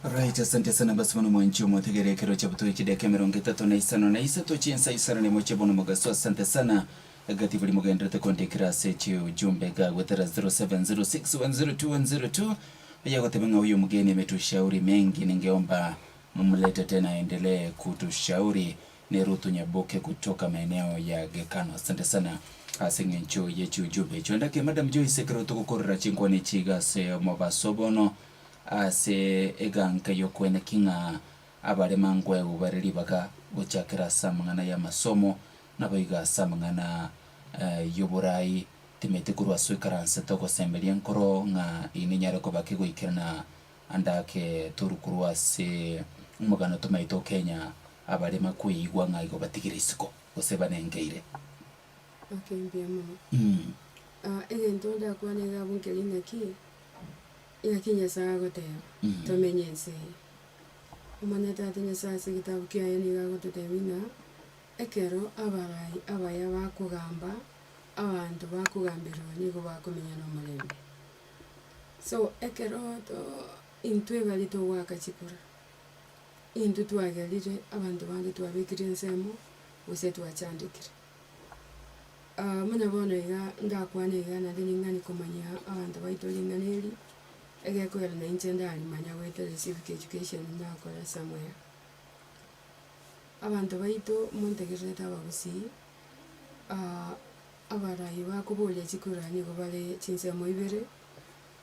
Right, asante sana basi mwana mwanchi mwategere kero cha buto chideke mirongo 3 na isatu chinsa isara ni moche bono mugaso. Asante sana gati vili mugendrete konde kirase chi ujumbe ga wetera 0706102102 ya gotebenga huyo mgeni ametushauri mengi. Ningeomba mumlete tena endelee kutushauri. Ni Rutu Nyaboke kutoka maeneo ya Gekano. Asante sana asinge ncho yechu ujumbe chondake Madam Joyce kero tukukorera chingwane chigase mobasobono ase eganka yokwene kinga abare mangwe ubareli baka gochakira samangana ya masomo naboiga samangana yoburai timete kurwa swikaranse toko sembelien koro nga ininyare ko bakego ikirana andake turukurwa se umugano tumaito Kenya abare makuigwa nga igo batigirisiko gosebanengeire. Okay, mbiamo. Egento da kwane ga bunkelina ki ya kinya saa goteo tomenyense umaneta tenya saa sigitabu kia yani ga gototebina ekero abarai abaya bakugamba abantu bakugambirwa nigo bakomenya no mulembe so ekero to intwe bali to waka chikura intu twagalire abantu bandi twabikire nsemo use twachandikire muna bono iga ndakwane iga nadiningani komanya abantu baitolinganeri egekwera na inchenda alimanya wete civic education ndakora somewhere abantu baito montegereta abagusi abarai bakubulia chikura nigo bale chinsemo ibere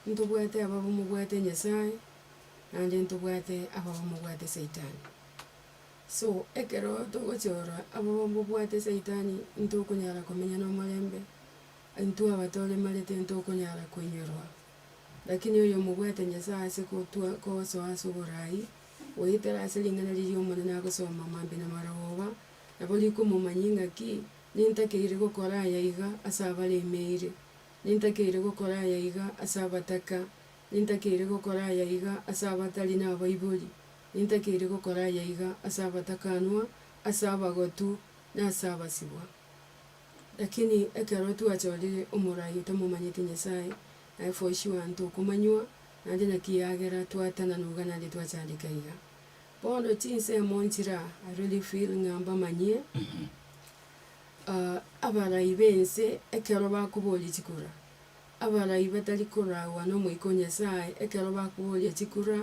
ntubwate ababo mubwate Nyasaye nande ntubwate ababo mubwate Saitani. So ekero togochora ababo mubwate Saitani ntukunyara komenya no mulembe ntu abatole malete ntukunyara kunyerwa. Lakini oyo mubwate Nyasaye sikutua koso asuburai oitera asilingana liliyo mwana gusoma mambe na marawoba naboli kumumanyinga ki nintakeire gukora yayiga asabale imeire nintakeire gukora yayiga asabataka nintakeire gukora yayiga asabatali na baibuli nintakeire gukora yayiga asabatakanwa asabagotu na asabasibwa. Lakini ekero tuachorire umurai utamumanyite Nyasaye for sure ntukumanywa nande nakiyagera twatana nugana ndi twachandika iga bono chinse monchira I really feel ngamba manye abarai bense ekero bakuboli chikura abarai batali kurawa no mwiko Nyasaye ekero bakuboli chikura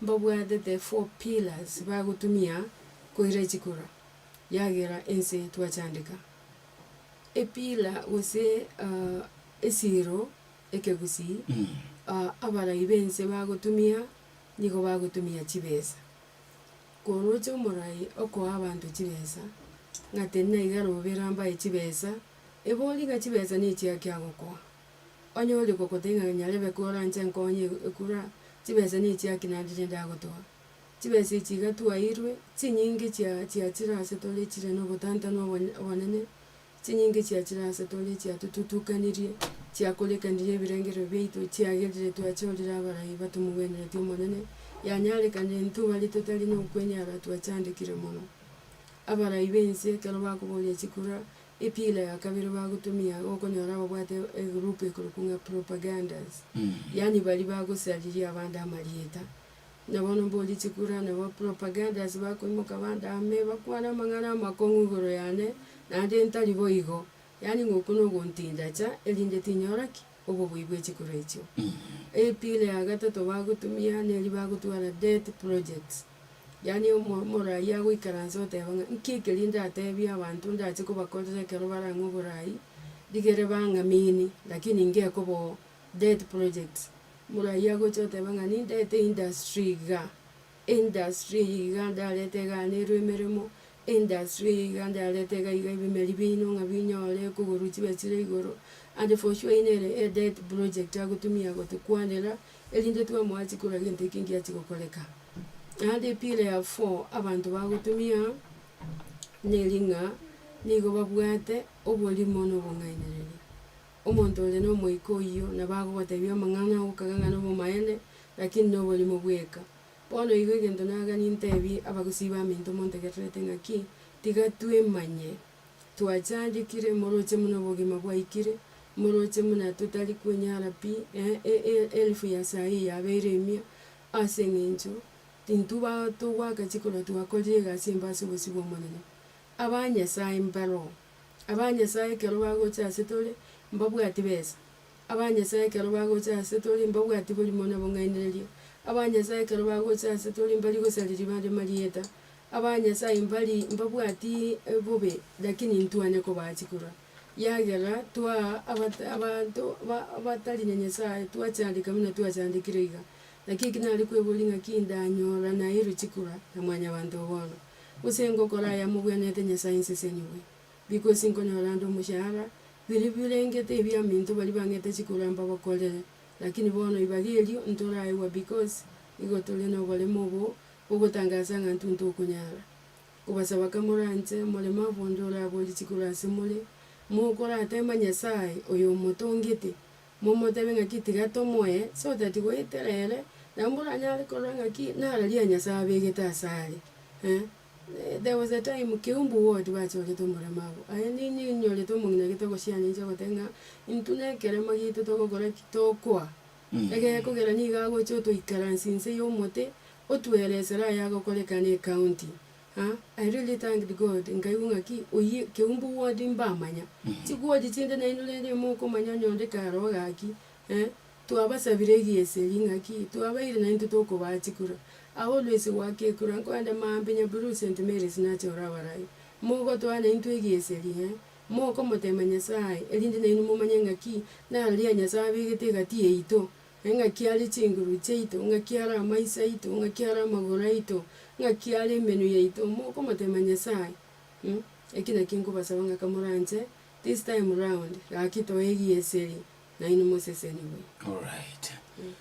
mbabwate the 4 pillars bagutumia koire chikura yagera ense twachandika epila wose esiro ekegusi abarai bense bagutumia nigo bagutumia chibesa korocho murai oko abantu chibesa ngatena igaro beramba chibesa eboli ga chibesa ni chiakya goko onyole kokotenga nyalebe kora nche nkonye ekura chibesa ni chiakina ndenda gotoa chibesa chiga tuairwe chinyingi chira setole chire no botanta no wanene chinyingi chira setole tututukanirie chiakolekanirie birengero beitu chiagerire twachorira abarai batumugwenera timonene yanyale kanje ntu bali totali no kwenyara twachandikire muno abarai bense kero bakubolia chikura epila ya kabiri bagutumia okonyora babwate group ekorokunga propagandas yani bali bagusaliria abanda amalieta nabono mboli chikura nabo propagandas bakoimoka bandame bakwana mang'ana amakong'u igoro yane naende ntari boigo yani ng'oku nogontinda cha erinde tinyoraki oboboi bwa echikura echio. Epile ya gatatu bagotumia neri bagotwara debt projects yani omorai agoikaransa otebanga nkikeri ndatebia abanto ndache kobakorera ekero barang'a oborai rigere bang'amini lakini ngekobo debt projects morai agocha otebanga nindete industry iga ndarete iganirwe emeremo industry iga ndarete iga ebimeri bino ng'a binyore kogorwa chibechire igoro and for sure inere a debt project agotumia gotukwanera erinde twamwaa chikura gento eki ngiachigokoreka. Ande pile ya 4 abantu bagotumia neri ng'a nigo babwate oborimo nobong'ainereria omonto ore na omoiko iyo nabagogotebia amang'ana okagang'ana obomaene lakini noborimo bweka bono igo egento nagani ntebi abagusii baminto montegererete ng'aki tiga twemanye twachandikire moroche muna obogima bwaikire moroche muna totari kwenyara pi elfu ya sahi yabeire emia ase eng'encho tintuba togwaka chikora twakorire egasi embase obosibwa omonene abanyasaye mbaro abanyasaye ekero bagocha ase tore mbabwati besa abanyasaye ekero bagocha ase tore mbabwati borimo na bong'ainereria abanyasaye ekero bagocha ase tore mbari gosariri bande marieta abanyasaye mbari mbabwati bobe lakini ntwane kobachikora yagera twa abantu abatari na nyasaye twachandika muna twachandikire iga lakini kinari kwebori ng'aki ndanyora nairu chikura na mwanya bantu bono gose ngokora ya mubwenete nyasaye nseseniwe because nkonyora ndo omoshahara biri birengete ebia minto bari bang'ete chikura mbabakorere lakini bono ibagerio ntoraewa because igo tore na oboremo obo ogotangaza ng'antu ntokonyara kobasaba kamoranche omoremavu ndora abori chikura ase more mokora atema nyasaye oyo omotongete momotebe ng'aki tiga tomoe so that goeterere namboranyare korora ng'aki nararia nyasaye abegete asare. There was a time keumbu ward bachorete omoremavu aye nini nyorete omong'ina getogosianincha gotenga intunekere magito togokora kitokwa egekogera niga agocha otoikaransi nse ya omote otweresera aye agokorekana ecounty. I really thanked God nkaigu ng'aki oye keumbu ward mbamanya chigwadi chinde nainurere mokomanya nyonde karo gaki twabasabire egieseri ng'aki twabaire nainto tokobachikura always wakekura nkwenda mambinya Blue St. Mary's nachora abarai mogotwana into egieseri moko motema nyasaye erinde nainu momanye ng'aki nararia nyasaye abegete egati yaito ng'aki are chinguru chaito ng'aki are amaisa aito ng'aki are amagoro aito ng'aki are emenu yaito moko motema nyasaye. Eki naki nkobasaba ng'aka moranche this time round gaki toegieseri nainu moseseniwe. Alright.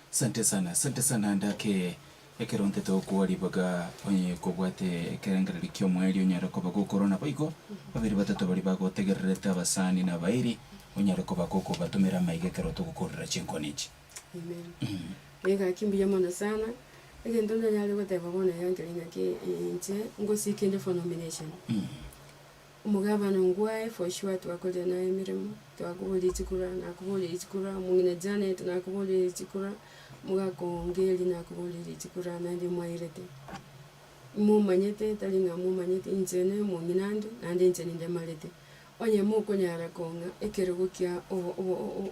Sante sana ndake ekeronte tokwaribaga onye kobwate ekerengereri kiomweri onyara koba gokorona boigo babiri batatu bari bagotegererete abasani na bairi onyara koba koko batumira maige kero togokorera chinkonichi. Amen. Ega kimbiya mono sana egento ndanyare goteba bona yankeri ng'aki inche ngosikinde for nomination. Omugabana ngwae for sure twakorire naye emirimo twakuborire chikura nakuborire chikura omong'ina Janet nakuborire chikura mugakongeri nakuborire chikura nandi mwairete mumanyete tari ng'a mumanyete inchene omong'ina nande inche nindemarete onye mokonyara kong'a ekerogo kia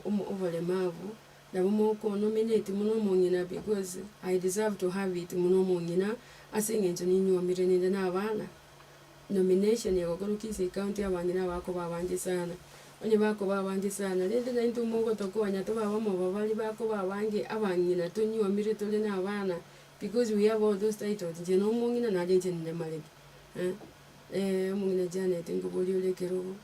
oboremavu nabo mokonominate muno omong'ina because I deserve to have it muno omong'ina ase eng'encho ninywomire ninde nabana nomination yagokorokia county abang'ina bakoba abange sana onye bakoba abange sana rende nainto mogotokoanya tobabamo babari bakoba abange abang'ina tonywomire tore nabana because we have all those titles nche nomong'ina nade nche nindemarete omong'ina Janet ngobori ore ekerogo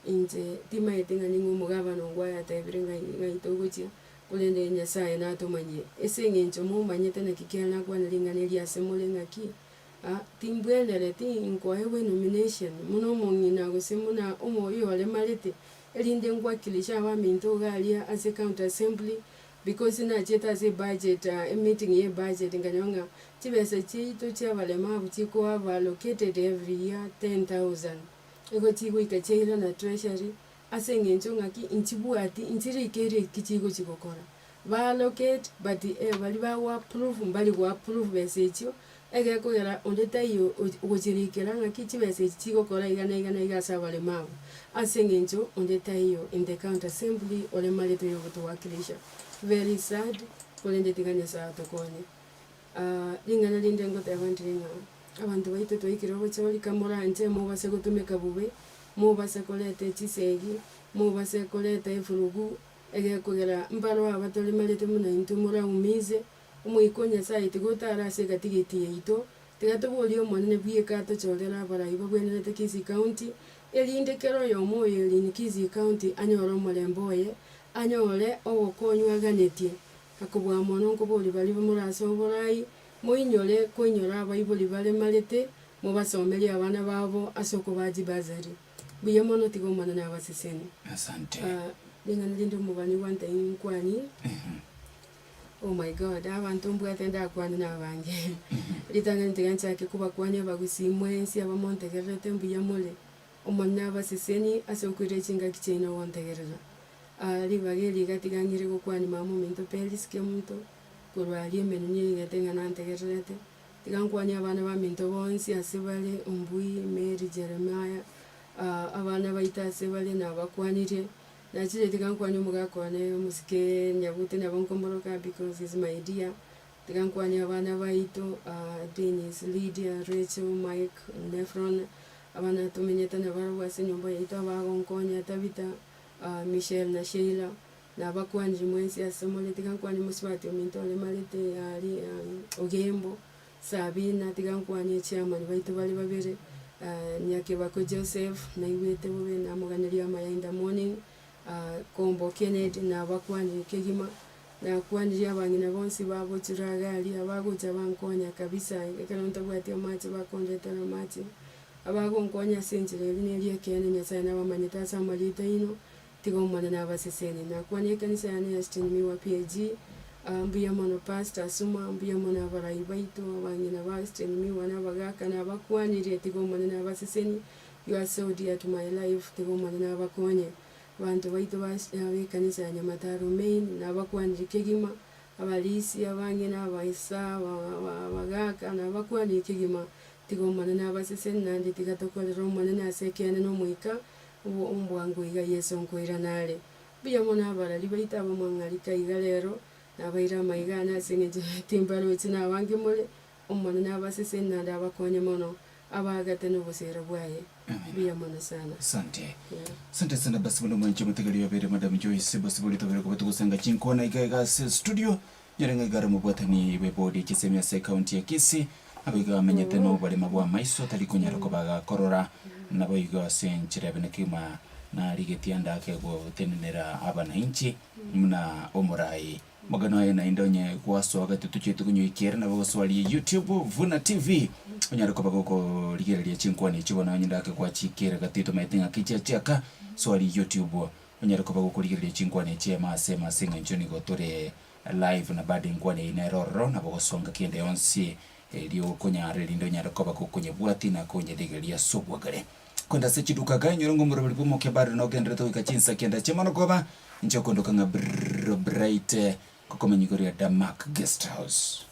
inche timaete ng'a ning'o omogabana ongwae atebire ng'ai togochia korende nyasaye natomanyie ase eng'encho momanyete naki kiara nakwanera ing'ana eria ase more ng'aki timbwenereti nkoewe nomination muno omong'ina gose muna omoyo oremarete erinde ngwakilisha abaminto garia ase county assembly because nacheta ase budget meeting ye budget nganyonga chibesa chiito chiabaremavu chikoaba allocated every year 10,000 ego chigoika chaira na treasury ase eng'encho ng'aki inchibwati inchirikere kichigo chigokora allocate but bali ba approve mbali ku approve message ege kugera ondeta iyo ugirikira ngaki chi message chiko kora igana saba le mabu asengenjo ondeta iyo in the county assembly ole malito yo kutuwakilisha very sad kolende tiganya saa tokone lingana linde ngote abandinga abantu baito toikiro bocholi kamora nje mo base gutumika bube mo base kolete chisegi mo base kolete ifurugu ege kugera mbaro abatoli malito muna intumura umize umwikonya sai tigotara se gatigiti yeito tigatoboli omone bwiye kato cholera baraibo bwenete Kisii County elinde kero yo moyo elini Kisii County anyoro molemboye anyole obokonywa ganetie akobwa mono nkoboli bali bamurase oborai moinyole konyora abaiboli bale malete mubasomeli abana babo asoko baji bazari buye mono tigo mwana na basiseni asante lingana lindo mubani wanta inkwani oh my god abantu mbwatenda kwani nabange litanga ntigancha ke kuba kwani bagusimwe si abamontegerete mbuya mole omwana basiseni asokwire chinga kicheno wontegerera libageli gatigangire kwani mama mento peliske muntu kurwali menye gatenga nantegerete tigankwani abana ba mento bonsi asebale umbui Mary Jeremiah abana baita sebale nabakwanire nachire tigankwani mugakwane musike nyabute nabonkomboroka because is my dear tigankwani abana baito Dennis, Lydia, Rachel, Mike, Nefron abana tumenyeta nabaro wase nyomba yaito abagonkonya tabita Michelle na Sheila nabakwanje mwensi asomole tigankwani muswati omintole malete ali ogembo Sabina tigankwani chairman baito bali babere nyake bako Joseph na iwete bobe na muganiri amayinda morning kombo Kennedy na bakwani kegima na kwani abangina bonsi babo chiragali abaguja bankonya kabisa ekero ntabwati amachi bakonjetera amachi abagonkonya senjire lineliye kene nyasaye n'abamanyita samalita ino tigomana n'abaseseni na kwani kanisa yani yastinimi wa PG mbuya mono pastor suma mbuya mono abarayi baito abangina bastinimi wana bagaka n'abakwanire tigomana n'abaseseni you are so dear to my life tigomana n'abakonye bantu baito kanisa ya Nyamataro main n'abakwanire kegima abalisi abangina abaisa bagaka n'abakwanire kegima tigomana n'abaseseni nandi tigatokolera omwana nasekene n'omwika ombwangu iga Yesu nkoira nale buya mona abalali baita abamwangalika iga lero nabaira amayiga nasengeje timbalo china abange mole omwana n'abaseseni nandi abakonye mono abagate n'obusera bwaye buya mona sana asante asante sana basi muno mwenche mutegali yobere Madam Joyce basi boli tobere ko tukusanga chinkona iga studio nyarenga igara mubwatani webodi kisemya se county ya Kisii abiga amenyete no bali mabwa maiso talikonyara ko baga korora nabo iga senchira benekima na rigetianda ke go tenenera abana inchi muna omurai magano ya na indonye kwaso agati tuchitu kunyo ikera na bago swali YouTube Vuna TV onyara ko bago ko ligereria chinkwane chibona nyinda ke kwa chikera gatito maitinga kichachaka swali YouTube onyara ko bago ko ligereria chinkwane chema sema singa nchoni go tore live na badi nkwane ineroro na bago songa kende onsi elio konyare lindo nyara ko bago konye bwati na konye ligereria sobwagare kwenda sechiduka ganyo rongo murabali pomo kebari no gendre to ikachinsa kenda chemano koba nchoko ndokanga bright kokomanyikoria Damak Guest House.